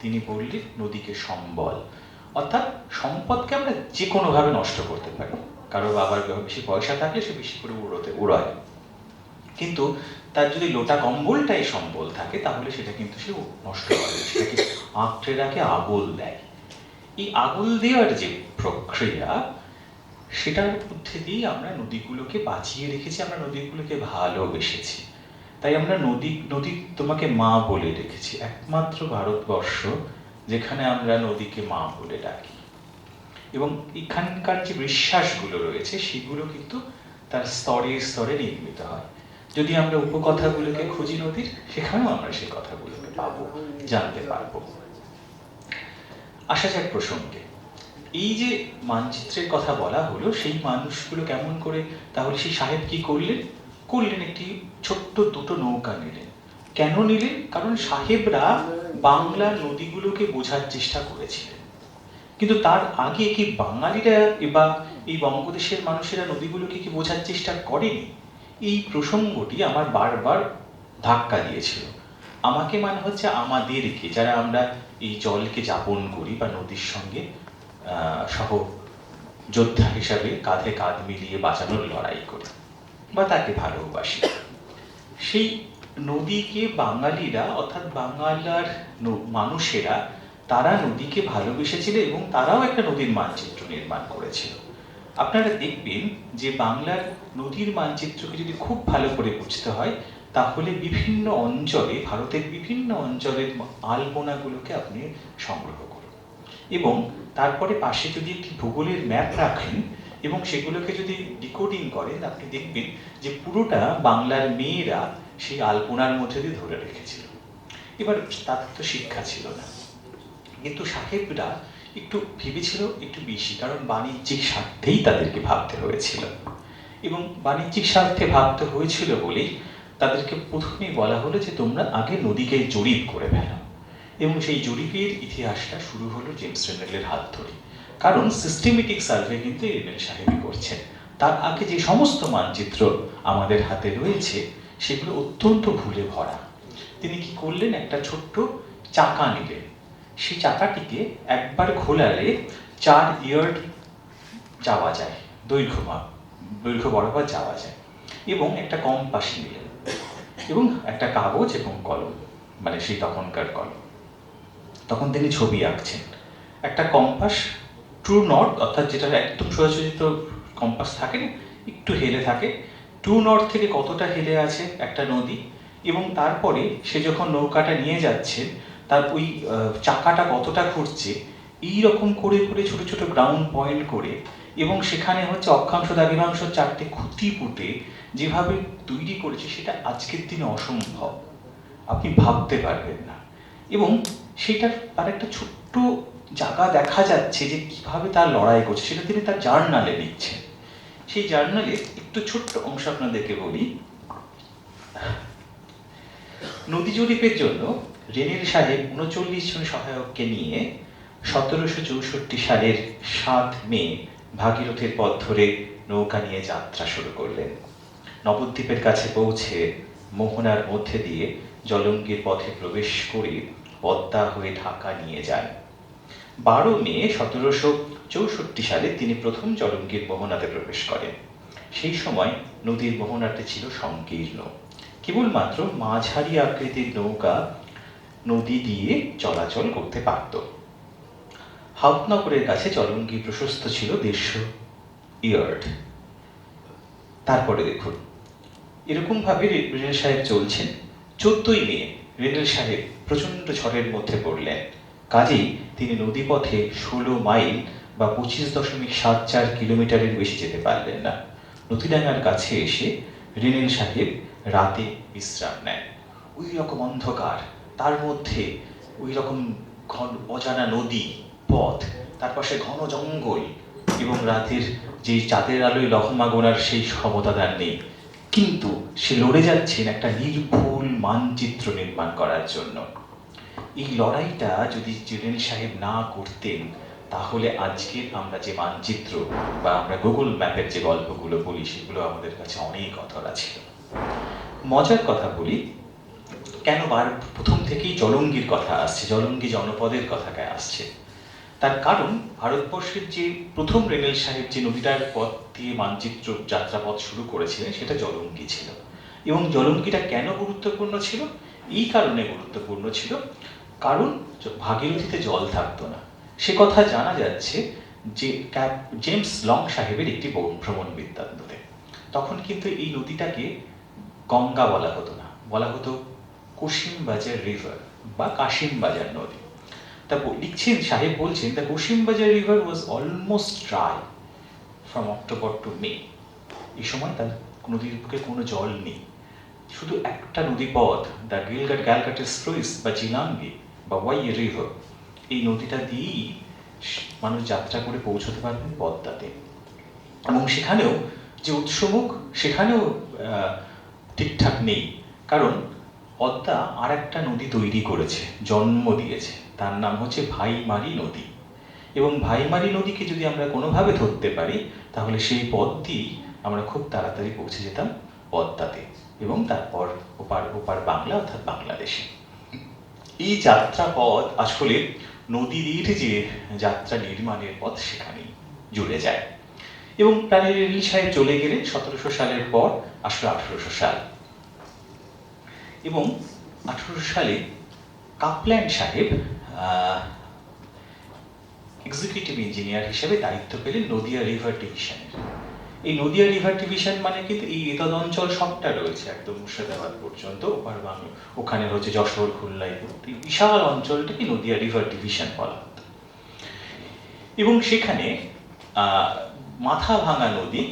তিনি বললেন নদীকে সম্বল। অর্থাৎ সম্পদকে আমরা যে কোনোভাবে নষ্ট করতে পারি, কারো বাবার বেশি পয়সা থাকলে সে বেশি করে উড়ায়, কিন্তু তার যদি লোটা কম্বলটাই সম্বল থাকে তাহলে সেটা কিন্তু সে নষ্ট করে, সেটাকে আঁকড়ে রাখে, আগল দেয়। এই আগল দেওয়ার যে প্রক্রিয়া সেটার মধ্যে দিয়ে আমরা নদীগুলোকে বাঁচিয়ে রেখেছি, আমরা নদীগুলোকে ভালোবেসেছি। তাই আমরা নদী তোমাকে মা বলে রেখেছি। একমাত্র ভারতবর্ষ যেখানে আমরা নদীকে মা বলে ডাকি, এবং এখানকার যে বিশ্বাসগুলো রয়েছে সেগুলো কিন্তু তার স্তরে স্তরে নির্মিত হয়। যদি আমরা উপকথাগুলোকে খুঁজি নদীর, সেখানেও আমরা সেই কথাগুলোকে পাবো, জানতে পারবো। আসা যাক প্রসঙ্গে। এই যে মানচিত্রের কথা বলা হলো, সেই মানুষগুলো কেমন করে, তাহলে সেই সাহেব কি করলেন একটি ছোট্ট দুটো নৌকা নিলেন। কেন নিলেন? কারণ সাহেবরা বাংলার নদীগুলোকে বোঝার চেষ্টা করেছিলেন, কিন্তু তার আগে কি বাঙালিরা বা এই বঙ্গদেশের মানুষেরা নদীগুলোকে কি বোঝার চেষ্টা করেনি? এই প্রসঙ্গটি আমার বারবার ধাক্কা দিয়েছিল। আমাকে মানে হচ্ছে আমাদেরকে, যারা আমরা এই জলকে যাপন করি বা নদীর সঙ্গে সহ যোদ্ধা হিসাবে কাঁধে কাঁধ মিলিয়ে বাঁচানোর লড়াই করি বা তাকে ভালোবাসি, সেই নদীকে বাঙালিরা অর্থাৎ বাংলার মানুষেরা তারা নদীকে ভালোবেসেছিল এবং তারাও একটা নদীর মানচিত্র নির্মাণ করেছিল। আপনারা দেখবেন যে বাংলার নদীর মানচিত্রকে যদি খুব ভালো করে বুঝতে হয় তাহলে বিভিন্ন অঞ্চলে, ভারতের বিভিন্ন অঞ্চলের আলপনাগুলোকে আপনি সংগ্রহ করুন এবং তারপরে পাশে যদি একটি ভূগোলের ম্যাপ রাখেন এবং সেগুলোকে যদি ডিকোডিং করেন, আপনি দেখবেন যে পুরোটা বাংলার মেয়েরা সেই আলপনার মধ্যে দিয়ে ধরে রেখেছিল। এবার তাদের তো শিক্ষা ছিল না, কিন্তু সাহেবরা একটু ভেবেছিল একটু বেশি, কারণ বাণিজ্যিক স্বার্থেই তাদেরকে ভাবতে হয়েছিল, এবং বাণিজ্যিক স্বার্থে ভাবতে হয়েছিল বলেই তাদেরকে প্রথমেই বলা হলো যে তোমরা আগে নদীকে জরিপ করে ফেলো, এবং সেই জরিপের ইতিহাসটা শুরু হলো জেমস রেনেলের হাত ধরে। কারণ সিস্টেমেটিক সার্ভে কিন্তু রেনেল সাহেবই করছেন। তার আগে যে সমস্ত মানচিত্র আমাদের হাতে রয়েছে সেগুলো অত্যন্ত ভুলে ভরা। তিনি কি করলেন, একটা ছোট্ট চাকা নিলেন, সেই চাকাটিকে একবার খোলালে 4 ইয়ার্ড যাওয়া যায়, দৈর্ঘ্য বরাবর যাওয়া যায়, এবং একটা কম্পাস নিলেন এবং একটা কাগজ এবং কলম, মানে সেই তখনকার কলম। তখন তিনি ছবি আঁকছেন। একটা কম্পাস ট্রু নর্থ, অর্থাৎ যেটা একদম সোজাসুজি তো কম্পাস থাকে না, একটু হেলে থাকে, ট্রু নর্থ থেকে কতটা হেলে আছে একটা নদী, এবং তারপরে সে যখন নৌকাটা নিয়ে যাচ্ছে তার ওই চাকাটা কতটা ঘুরছে, এইরকম করে করে ছোট ছোট গ্রাউন্ড পয়েন্ট করে, এবং সেখানে হচ্ছে অক্ষাংশ দ্রাঘিমাংশ চারটে খুঁটি পুঁতে যেভাবে তৈরি করেছে সেটা আজকের দিনে অসম্ভব, আপনি ভাবতে পারবেন না। এবং সেটার তার একটা ছোট্ট জায়গা দেখা যাচ্ছে যে কিভাবে তার লড়াই করছে, সেটা তিনি তার জার্নালে লিখছেন। সেই জার্নালে একটু ছোট্ট অংশ আপনাদেরকে বলি। নদী জরিপের জন্য রেনিল সাহেব ৩৯ জন সহায়ককে নিয়ে ১৭৬৪ সালের ৭ মে ভাগীরথীর পথ ধরে নৌকা নিয়ে যাত্রা শুরু করলেন। নবদ্বীপের কাছে পৌঁছে মোহনার মধ্যে দিয়ে জলঙ্গির পথে প্রবেশ করে পদ্মা হয়ে ঢাকা নিয়ে যান। ১২ মে ১৭৬৪ সালে তিনি প্রথম জলঙ্গির মোহনাতে প্রবেশ করেন। সেই সময় নদীর মোহনাটি ছিল সংকীর্ণ, কেবলমাত্র মাঝারি আকৃতির নৌকা নদী দিয়ে চলাচল করতে পারত। হাউতনগরের কাছে জলঙ্গি প্রশস্ত ছিল ১৫০ ইয়ার্ড। তারপরে দেখুন, এরকম ভাবে রেনেল সাহেব চলছেন। ১৪ই মে রেনেল সাহেব প্রচন্ড ঝড়ের মধ্যে পড়লেন, কাজেই তিনি নদীপথে ১৬ মাইল বা ২৫.৭৪ কিলোমিটারের বেশি যেতে পারলেন না। নদীডাঙ্গার কাছে এসে রেনেল সাহেব রাতে বিশ্রাম নেন। ওই রকম অন্ধকার, তার মধ্যে ওই রকম অজানা নদী পথ, তার পাশে ঘন জঙ্গল, এবং রাতের যে চাঁদের আলোয় লহমা গোনার সেই ক্ষমতা তার নেই, কিন্তু সে লড়ে যাচ্ছেন একটা নির্ভুল মানচিত্র নির্মাণ করার জন্য। এই লড়াইটা যদি রেনেল সাহেব না করতেন, তাহলে আজকে আমরা যে মানচিত্র বা আমরা গুগল ম্যাপের যে গল্পগুলো বলি সেগুলো আমাদের কাছে অনেক অধরা ছিল। মজার কথা বলি, কেন প্রথম থেকেই জলঙ্গির কথা আসছে, জলঙ্গি জনপদের কথা আসছে, তার কারণ ভারতবর্ষের যে প্রথম রেনেল সাহেব যে নদীটার পথ দিয়ে মানচিত্র যাত্রাপথ শুরু করেছিলেন সেটা জলঙ্গি ছিল। এবং জলঙ্গিটা কেন গুরুত্বপূর্ণ ছিল? এই কারণে গুরুত্বপূর্ণ ছিল কারণ ভাগীরথীতে জল থাকতো না। সে কথা জানা যাচ্ছে যে জেমস লং সাহেবের একটি ভ্রমণ বৃত্তান্ততে। তখন কিন্তু এই নদীটাকে গঙ্গা বলা হতো না, বলা হতো কুশিমবাজার রিভার বা কাশিমবাজার নদী। তা লিখছেন সাহেব, বলছেন the Cossimbazar river was almost dry from October to May. এই সময় তার নদীর বুকে কোনো জল নেই, শুধু একটা নদীপথ, দ্য গ্যালগাটিস স্লুইস বা জিলাঙ্গি বা ওয়াই রিভার, এই নদীটা দিয়েই মানুষ যাত্রা করে পৌঁছতে পারবেন পদ্মাতে। এবং সেখানেও যে উৎসমুখ, সেখানেও ঠিকঠাক নেই, কারণ পদ্মা আর একটা নদী তৈরি করেছে, জন্ম দিয়েছে, তার নাম হচ্ছে ভাইমারি নদী। এবং ভাইমারি নদীকে যদি আমরা কোনোভাবে ধরতে পারি, তাহলে সেই পথ দিয়েই আমরা খুব তাড়াতাড়ি পৌঁছে যেতাম পদ্মাতে, এবং তারপর ওপার বাংলা অর্থাৎ বাংলাদেশে। এই যাত্রা পথ আসলে নদীর যে যাত্রা নির্মাণের পথ সেখানেই জুড়ে যায়। এবং প্রাণী রেনেল সাহেব চলে গেলেন ১৭০০ সালের পর, আসলে ১৮০০ সাল। এবং ১৮০০ সালে কাপল্যান্ড সাহেব এক্সিকিউটিভ ইঞ্জিনিয়ার হিসেবে দায়িত্ব পেলেন নদিয়া রিভার ডিভিশনের। এই নদিয়া রিভার ডিভিশন মানে কিন্তু এই এতদ অঞ্চল সবটা রয়েছে, একদম মুর্শিদাবাদ পর্যন্ত, ওপার বাংলা, ওখানে হচ্ছে যশোর, খুলনায়, এই বিশাল অঞ্চলটাকে নদিয়া রিভার ডিভিশন বলা হতো। এবং সেখানে মাথাভাঙা নদী,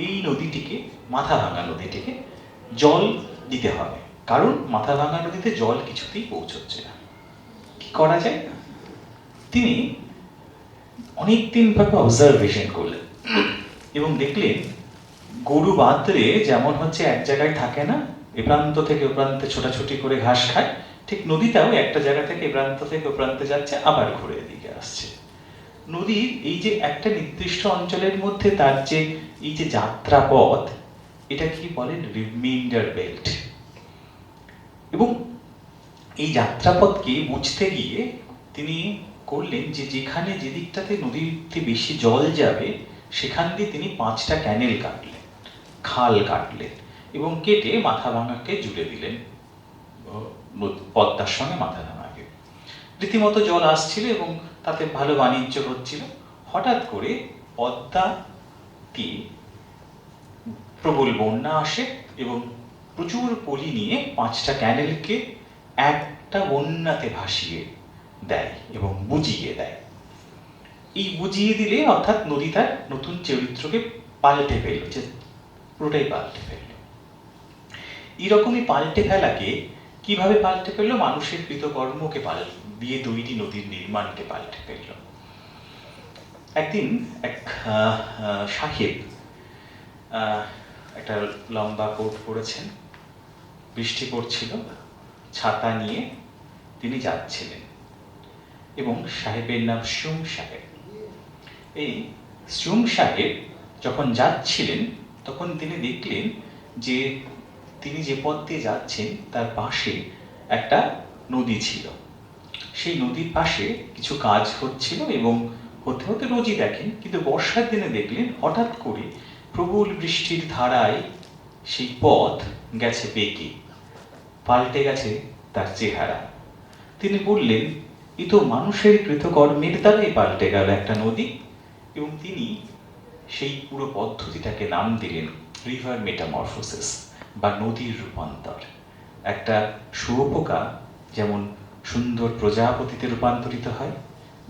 এই নদীটিকে, মাথাভাঙা নদীটিকে জল দিতে হবে, কারণ মাথাভাঙা নদীতে জল কিছুতেই পৌঁছচ্ছে না। কি করা যায়? তিনি অনেকদিন ভাবে অবজারভেশন করলেন এবং দেখলেন গরু বাঁধলে যেমন হচ্ছে এক জায়গায় থাকে না, এ প্রান্ত থেকে ও প্রান্তে ছোটাছুটি করে ঘাস খায়, ঠিক নদীটাও একটা জায়গা থেকে এ প্রান্ত থেকে ও প্রান্তে যাচ্ছে, আবার ঘুরে এদিকে আসছে। নদীর এই যে একটা নির্দিষ্ট অঞ্চলের মধ্যে তার যে এই যে যাত্রাপথ, এটা কি বলেন রিমাইন্ডার বেল্ট। এবং এই যাত্রাপথকে বুঝতে গিয়ে তিনি করলেন যে যেখানে যে দিকটাতে নদীতে বেশি জল যাবে সেখান দিয়ে তিনি 5টা ক্যানেল কাটলেন, খাল কাটলেন, এবং কেটে মাথাভাঙাকে জুড়ে দিলেন পদ্মার সঙ্গে মাথা ঘামাবে। রীতিমতো জল আসছিল এবং তাতে ভালো বাণিজ্য হচ্ছিল। হঠাৎ করে পদ্মাটি প্রবল বন্যা আসে এবং প্রচুর পলি নিয়ে 5টা ক্যানেলকে একটা বন্যাতে ভাসিয়ে দেয় এবং বুঝিয়ে দেয়। এই বুঝিয়ে দিলে অর্থাৎ নদী তার নতুন চরিত্রকে পাল্টে ফেলল, যে পুরোটাই পাল্টে ফেলল। এইরকমই পাল্টে ফেলাকে কিভাবে পাল্টে ফেললো? মানুষের কৃতকর্মকে দিয়ে তৈরি নদীর নির্মাণকে পাল্টে ফেলল। একদিন এক সাহেব একটা লম্বা কোট পরেছেন, বৃষ্টি পড়ছিল, ছাতা নিয়ে তিনি যাচ্ছিলেন এবং সাহেবের নাম সুং সাহেব। এই সুং সাহেব যখন যাচ্ছিলেন তখন তিনি দেখলেন যে তিনি যে পথ দিয়ে যাচ্ছেন তার পাশে একটা নদী ছিল। সেই নদীর পাশে কিছু কাজ হচ্ছিল এবং হতে হতে রোজই দেখেন, কিন্তু বর্ষার দিনে দেখলেন হঠাৎ করে প্রবল বৃষ্টির ধারায় সেই পথ গেছে বেঁকে, পাল্টে গেছে তার চেহারা। তিনি বললেন, এ তো মানুষের কৃতকর্মের দ্বারাই পাল্টে গেল একটা নদী। এবং তিনি সেই পুরো পদ্ধতিটাকে নাম দিলেন রিভার মেটামরফোসিস বা নদীর রূপান্তর। একটা শুঁয়োপোকা যেমন সুন্দর প্রজাপতিতে রূপান্তরিত হয়,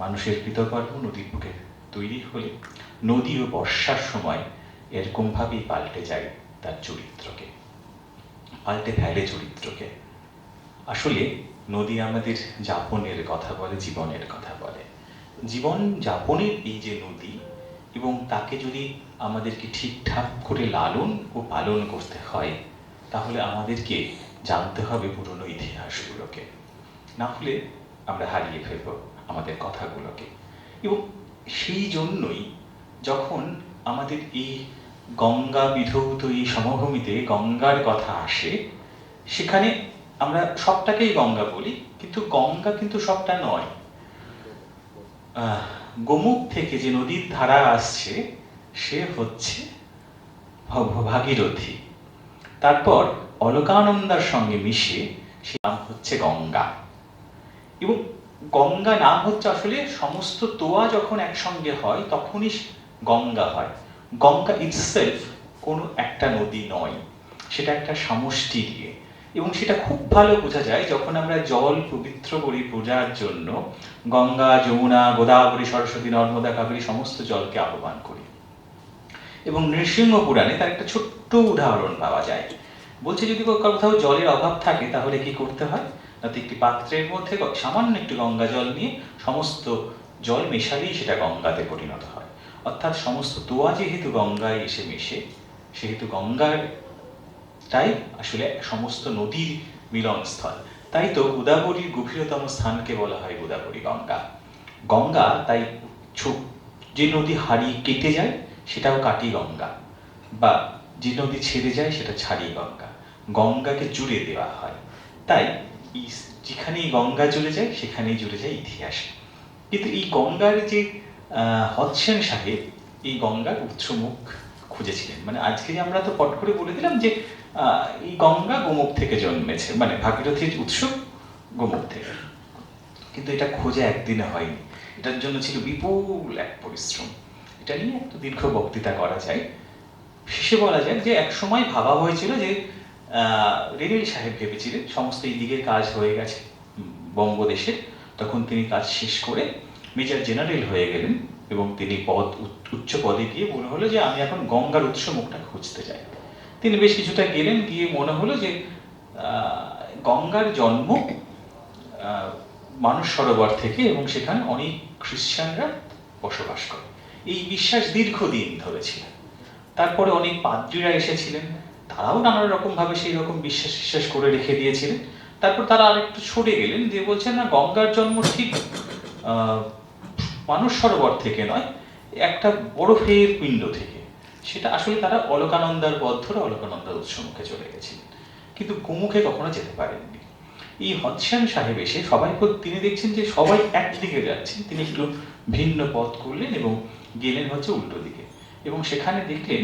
মানুষের কৃতকর্ম নদীর বুকে তৈরি হলে নদীও বর্ষার সময় এরকমভাবেই পাল্টে যায় তার চরিত্রকে, পাল্টে ফেলে চরিত্রকে। আসলে নদী আমাদের যাপনের কথা বলে, জীবনের কথা বলে। জীবন যাপনের এই যে নদী, এবং তাকে যদি আমাদেরকে ঠিকঠাক করে লালন ও পালন করতে হয়, তাহলে আমাদেরকে জানতে হবে পুরনো ইতিহাসগুলোকে, না হলে আমরা হারিয়ে ফেলব আমাদের কথাগুলোকে। এবং সেই জন্যই যখন আমাদের এই গঙ্গা বিধৌত এই সমভূমিতে গঙ্গার কথা আসে, সেখানে আমরা সবটাকেই গঙ্গা বলি, কিন্তু গঙ্গা কিন্তু সবটা নয়। গোমুখ থেকে যে নদীর ধারা আসছে সে হচ্ছে ভাগীরথী, তারপর অলকানন্দার সঙ্গে মিশে সে নাম হচ্ছে গঙ্গা। এবং গঙ্গা নাম হচ্ছে আসলে সমস্ত তোয়া যখন একসঙ্গে হয় তখনই গঙ্গা হয়। গঙ্গা ইটসেলফ কোনো একটা নদী নয়, সেটা একটা সমষ্টি দিয়ে। এবং সেটা খুব ভালো বোঝা যায় যখন আমরা জল পবিত্র করি পূজার জন্য, গঙ্গা, যমুনা, গোদাবরী, সরস্বতী, নর্মদা, কাবেরী সমস্ত জলকে আহ্বান করি। এবং নৃসিংহ পুরাণে তার একটা ছোট্ট উদাহরণ পাওয়া যায়। বলছে যদি কোথাও জলের অভাব থাকে তাহলে কি করতে হয়, তাতে একটি পাত্রের মধ্যে সামান্য একটু গঙ্গা জল নিয়ে সমস্ত জল মেশালেই সেটা গঙ্গাতে পরিণত হয়। অর্থাৎ সমস্ত তোয়া যেহেতু গঙ্গায় এসে মেশে, সেহেতু গঙ্গার তাই আসলে সমস্ত নদীর মিলনস্থল। তাই তো গোদাবরীর গভীরতম স্থানকে বলা হয় গোদাবরী গঙ্গা। গঙ্গা তাই যে নদী হারিয়ে কেটে যায় সেটাও কাটি গঙ্গা, বা যে নদী ছেড়ে যায় সেটা ছাড়ি গঙ্গা। গঙ্গাকে জুড়ে দেওয়া হয়, তাই যেখানেই গঙ্গা জুড়ে যায় সেখানেই জুড়ে যায় ইতিহাস। কিন্তু এই গঙ্গার যে হদসেন সাহেব এই গঙ্গার উৎসমুখ খুঁজেছিলেন। মানে আজকে যে আমরা তো পট করে বলে দিলাম যে এই গঙ্গা গোমুখ থেকে জন্মেছে, মানে ভাগীরথীর উৎস গোমুখ থেকে, কিন্তু এটা খোঁজে একদিনে হয়নি। এটার জন্য ছিল বিপুল এক পরিশ্রম। এটা নিয়ে একটু দীর্ঘ বক্তৃতা করা যায়। শেষে বলা যায় যে এক সময় ভাবা হয়েছিল যে রেডেল সাহেব ভেবেছিলেন সমস্ত এই দিকের কাজ হয়ে গেছে বঙ্গদেশের, তখন তিনি কাজ শেষ করে মেজর জেনারেল হয়ে গেলেন এবং তিনি উচ্চ পদে গিয়ে মনে হলো যে আমি এখন গঙ্গার উৎস মুখটা খুঁজতে চাই। তিনি বেশ কিছুটা গেলেন, গিয়ে মনে হলো যে গঙ্গার জন্ম মানস সরোবর থেকে এবং সেখানে অনেক খ্রিস্টানরা বসবাস করে, এই বিশ্বাস দীর্ঘদিন ধরে ছিল। তারপরে অনেক পাদ্রীরা এসেছিলেন, তারাও নানা রকম ভাবে সেই রকম বিশ্বাস করে রেখে দিয়েছিলেন। তারপর তারা আরেকটু সরে গেলেন, যে বলছেন না গঙ্গার জন্ম ঠিক মানস সরোবর থেকে নয়, একটা বরফের পিণ্ড থেকে। সেটা আসলে তারা অলকানন্দার পথ ধরে অলকানন্দার উৎসমুখে চলে গেছিলেন, কিন্তু গোমুখে কখনো যেতে পারেননি। এই হদসেন সাহেব এসে তিনি দেখছেন যে সবাই একদিকে যাচ্ছেন, তিনি একটু ভিন্ন পথ করলেন এবং গেলেন হচ্ছে উল্টো দিকে। এবং সেখানে দেখলেন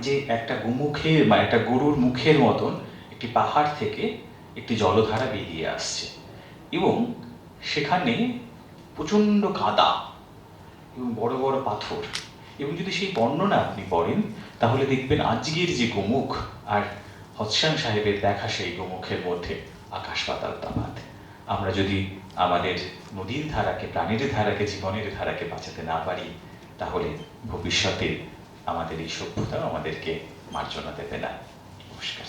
যে একটা গোমুখের একটা গরুর মুখের মতন একটি পাহাড় থেকে একটি জলধারা বেরিয়ে আসছে এবং সেখানে প্রচণ্ড কাদা এবং বড় বড় পাথর, এবং যদি সেই বর্ণনা আপনি পড়েন তাহলে দেখবেন আজকের যে গোমুখ আর হৎসান সাহেবের দেখা সেই গোমুখের মধ্যে আকাশ পাতাল তফাৎ। আমরা যদি আমাদের নদীর ধারাকে, প্রাণের ধারাকে, জীবনের ধারাকে বাঁচাতে না পারি, তাহলে ভবিষ্যতে আমাদের এই সভ্যতা আমাদেরকে মার্জনা দেবে না। নমস্কার।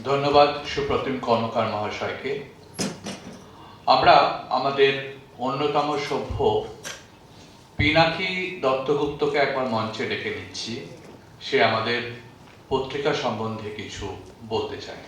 ধন্যবাদ সুপ্রতিম কর্মকার মহাশয়কে। আমরা আমাদের অন্যতম সভ্য পিনাকি দত্তগুপ্তকে একবার মঞ্চে ডেকে নিচ্ছি। সে আমাদের পত্রিকা সম্বন্ধে কিছু বলতে চায়।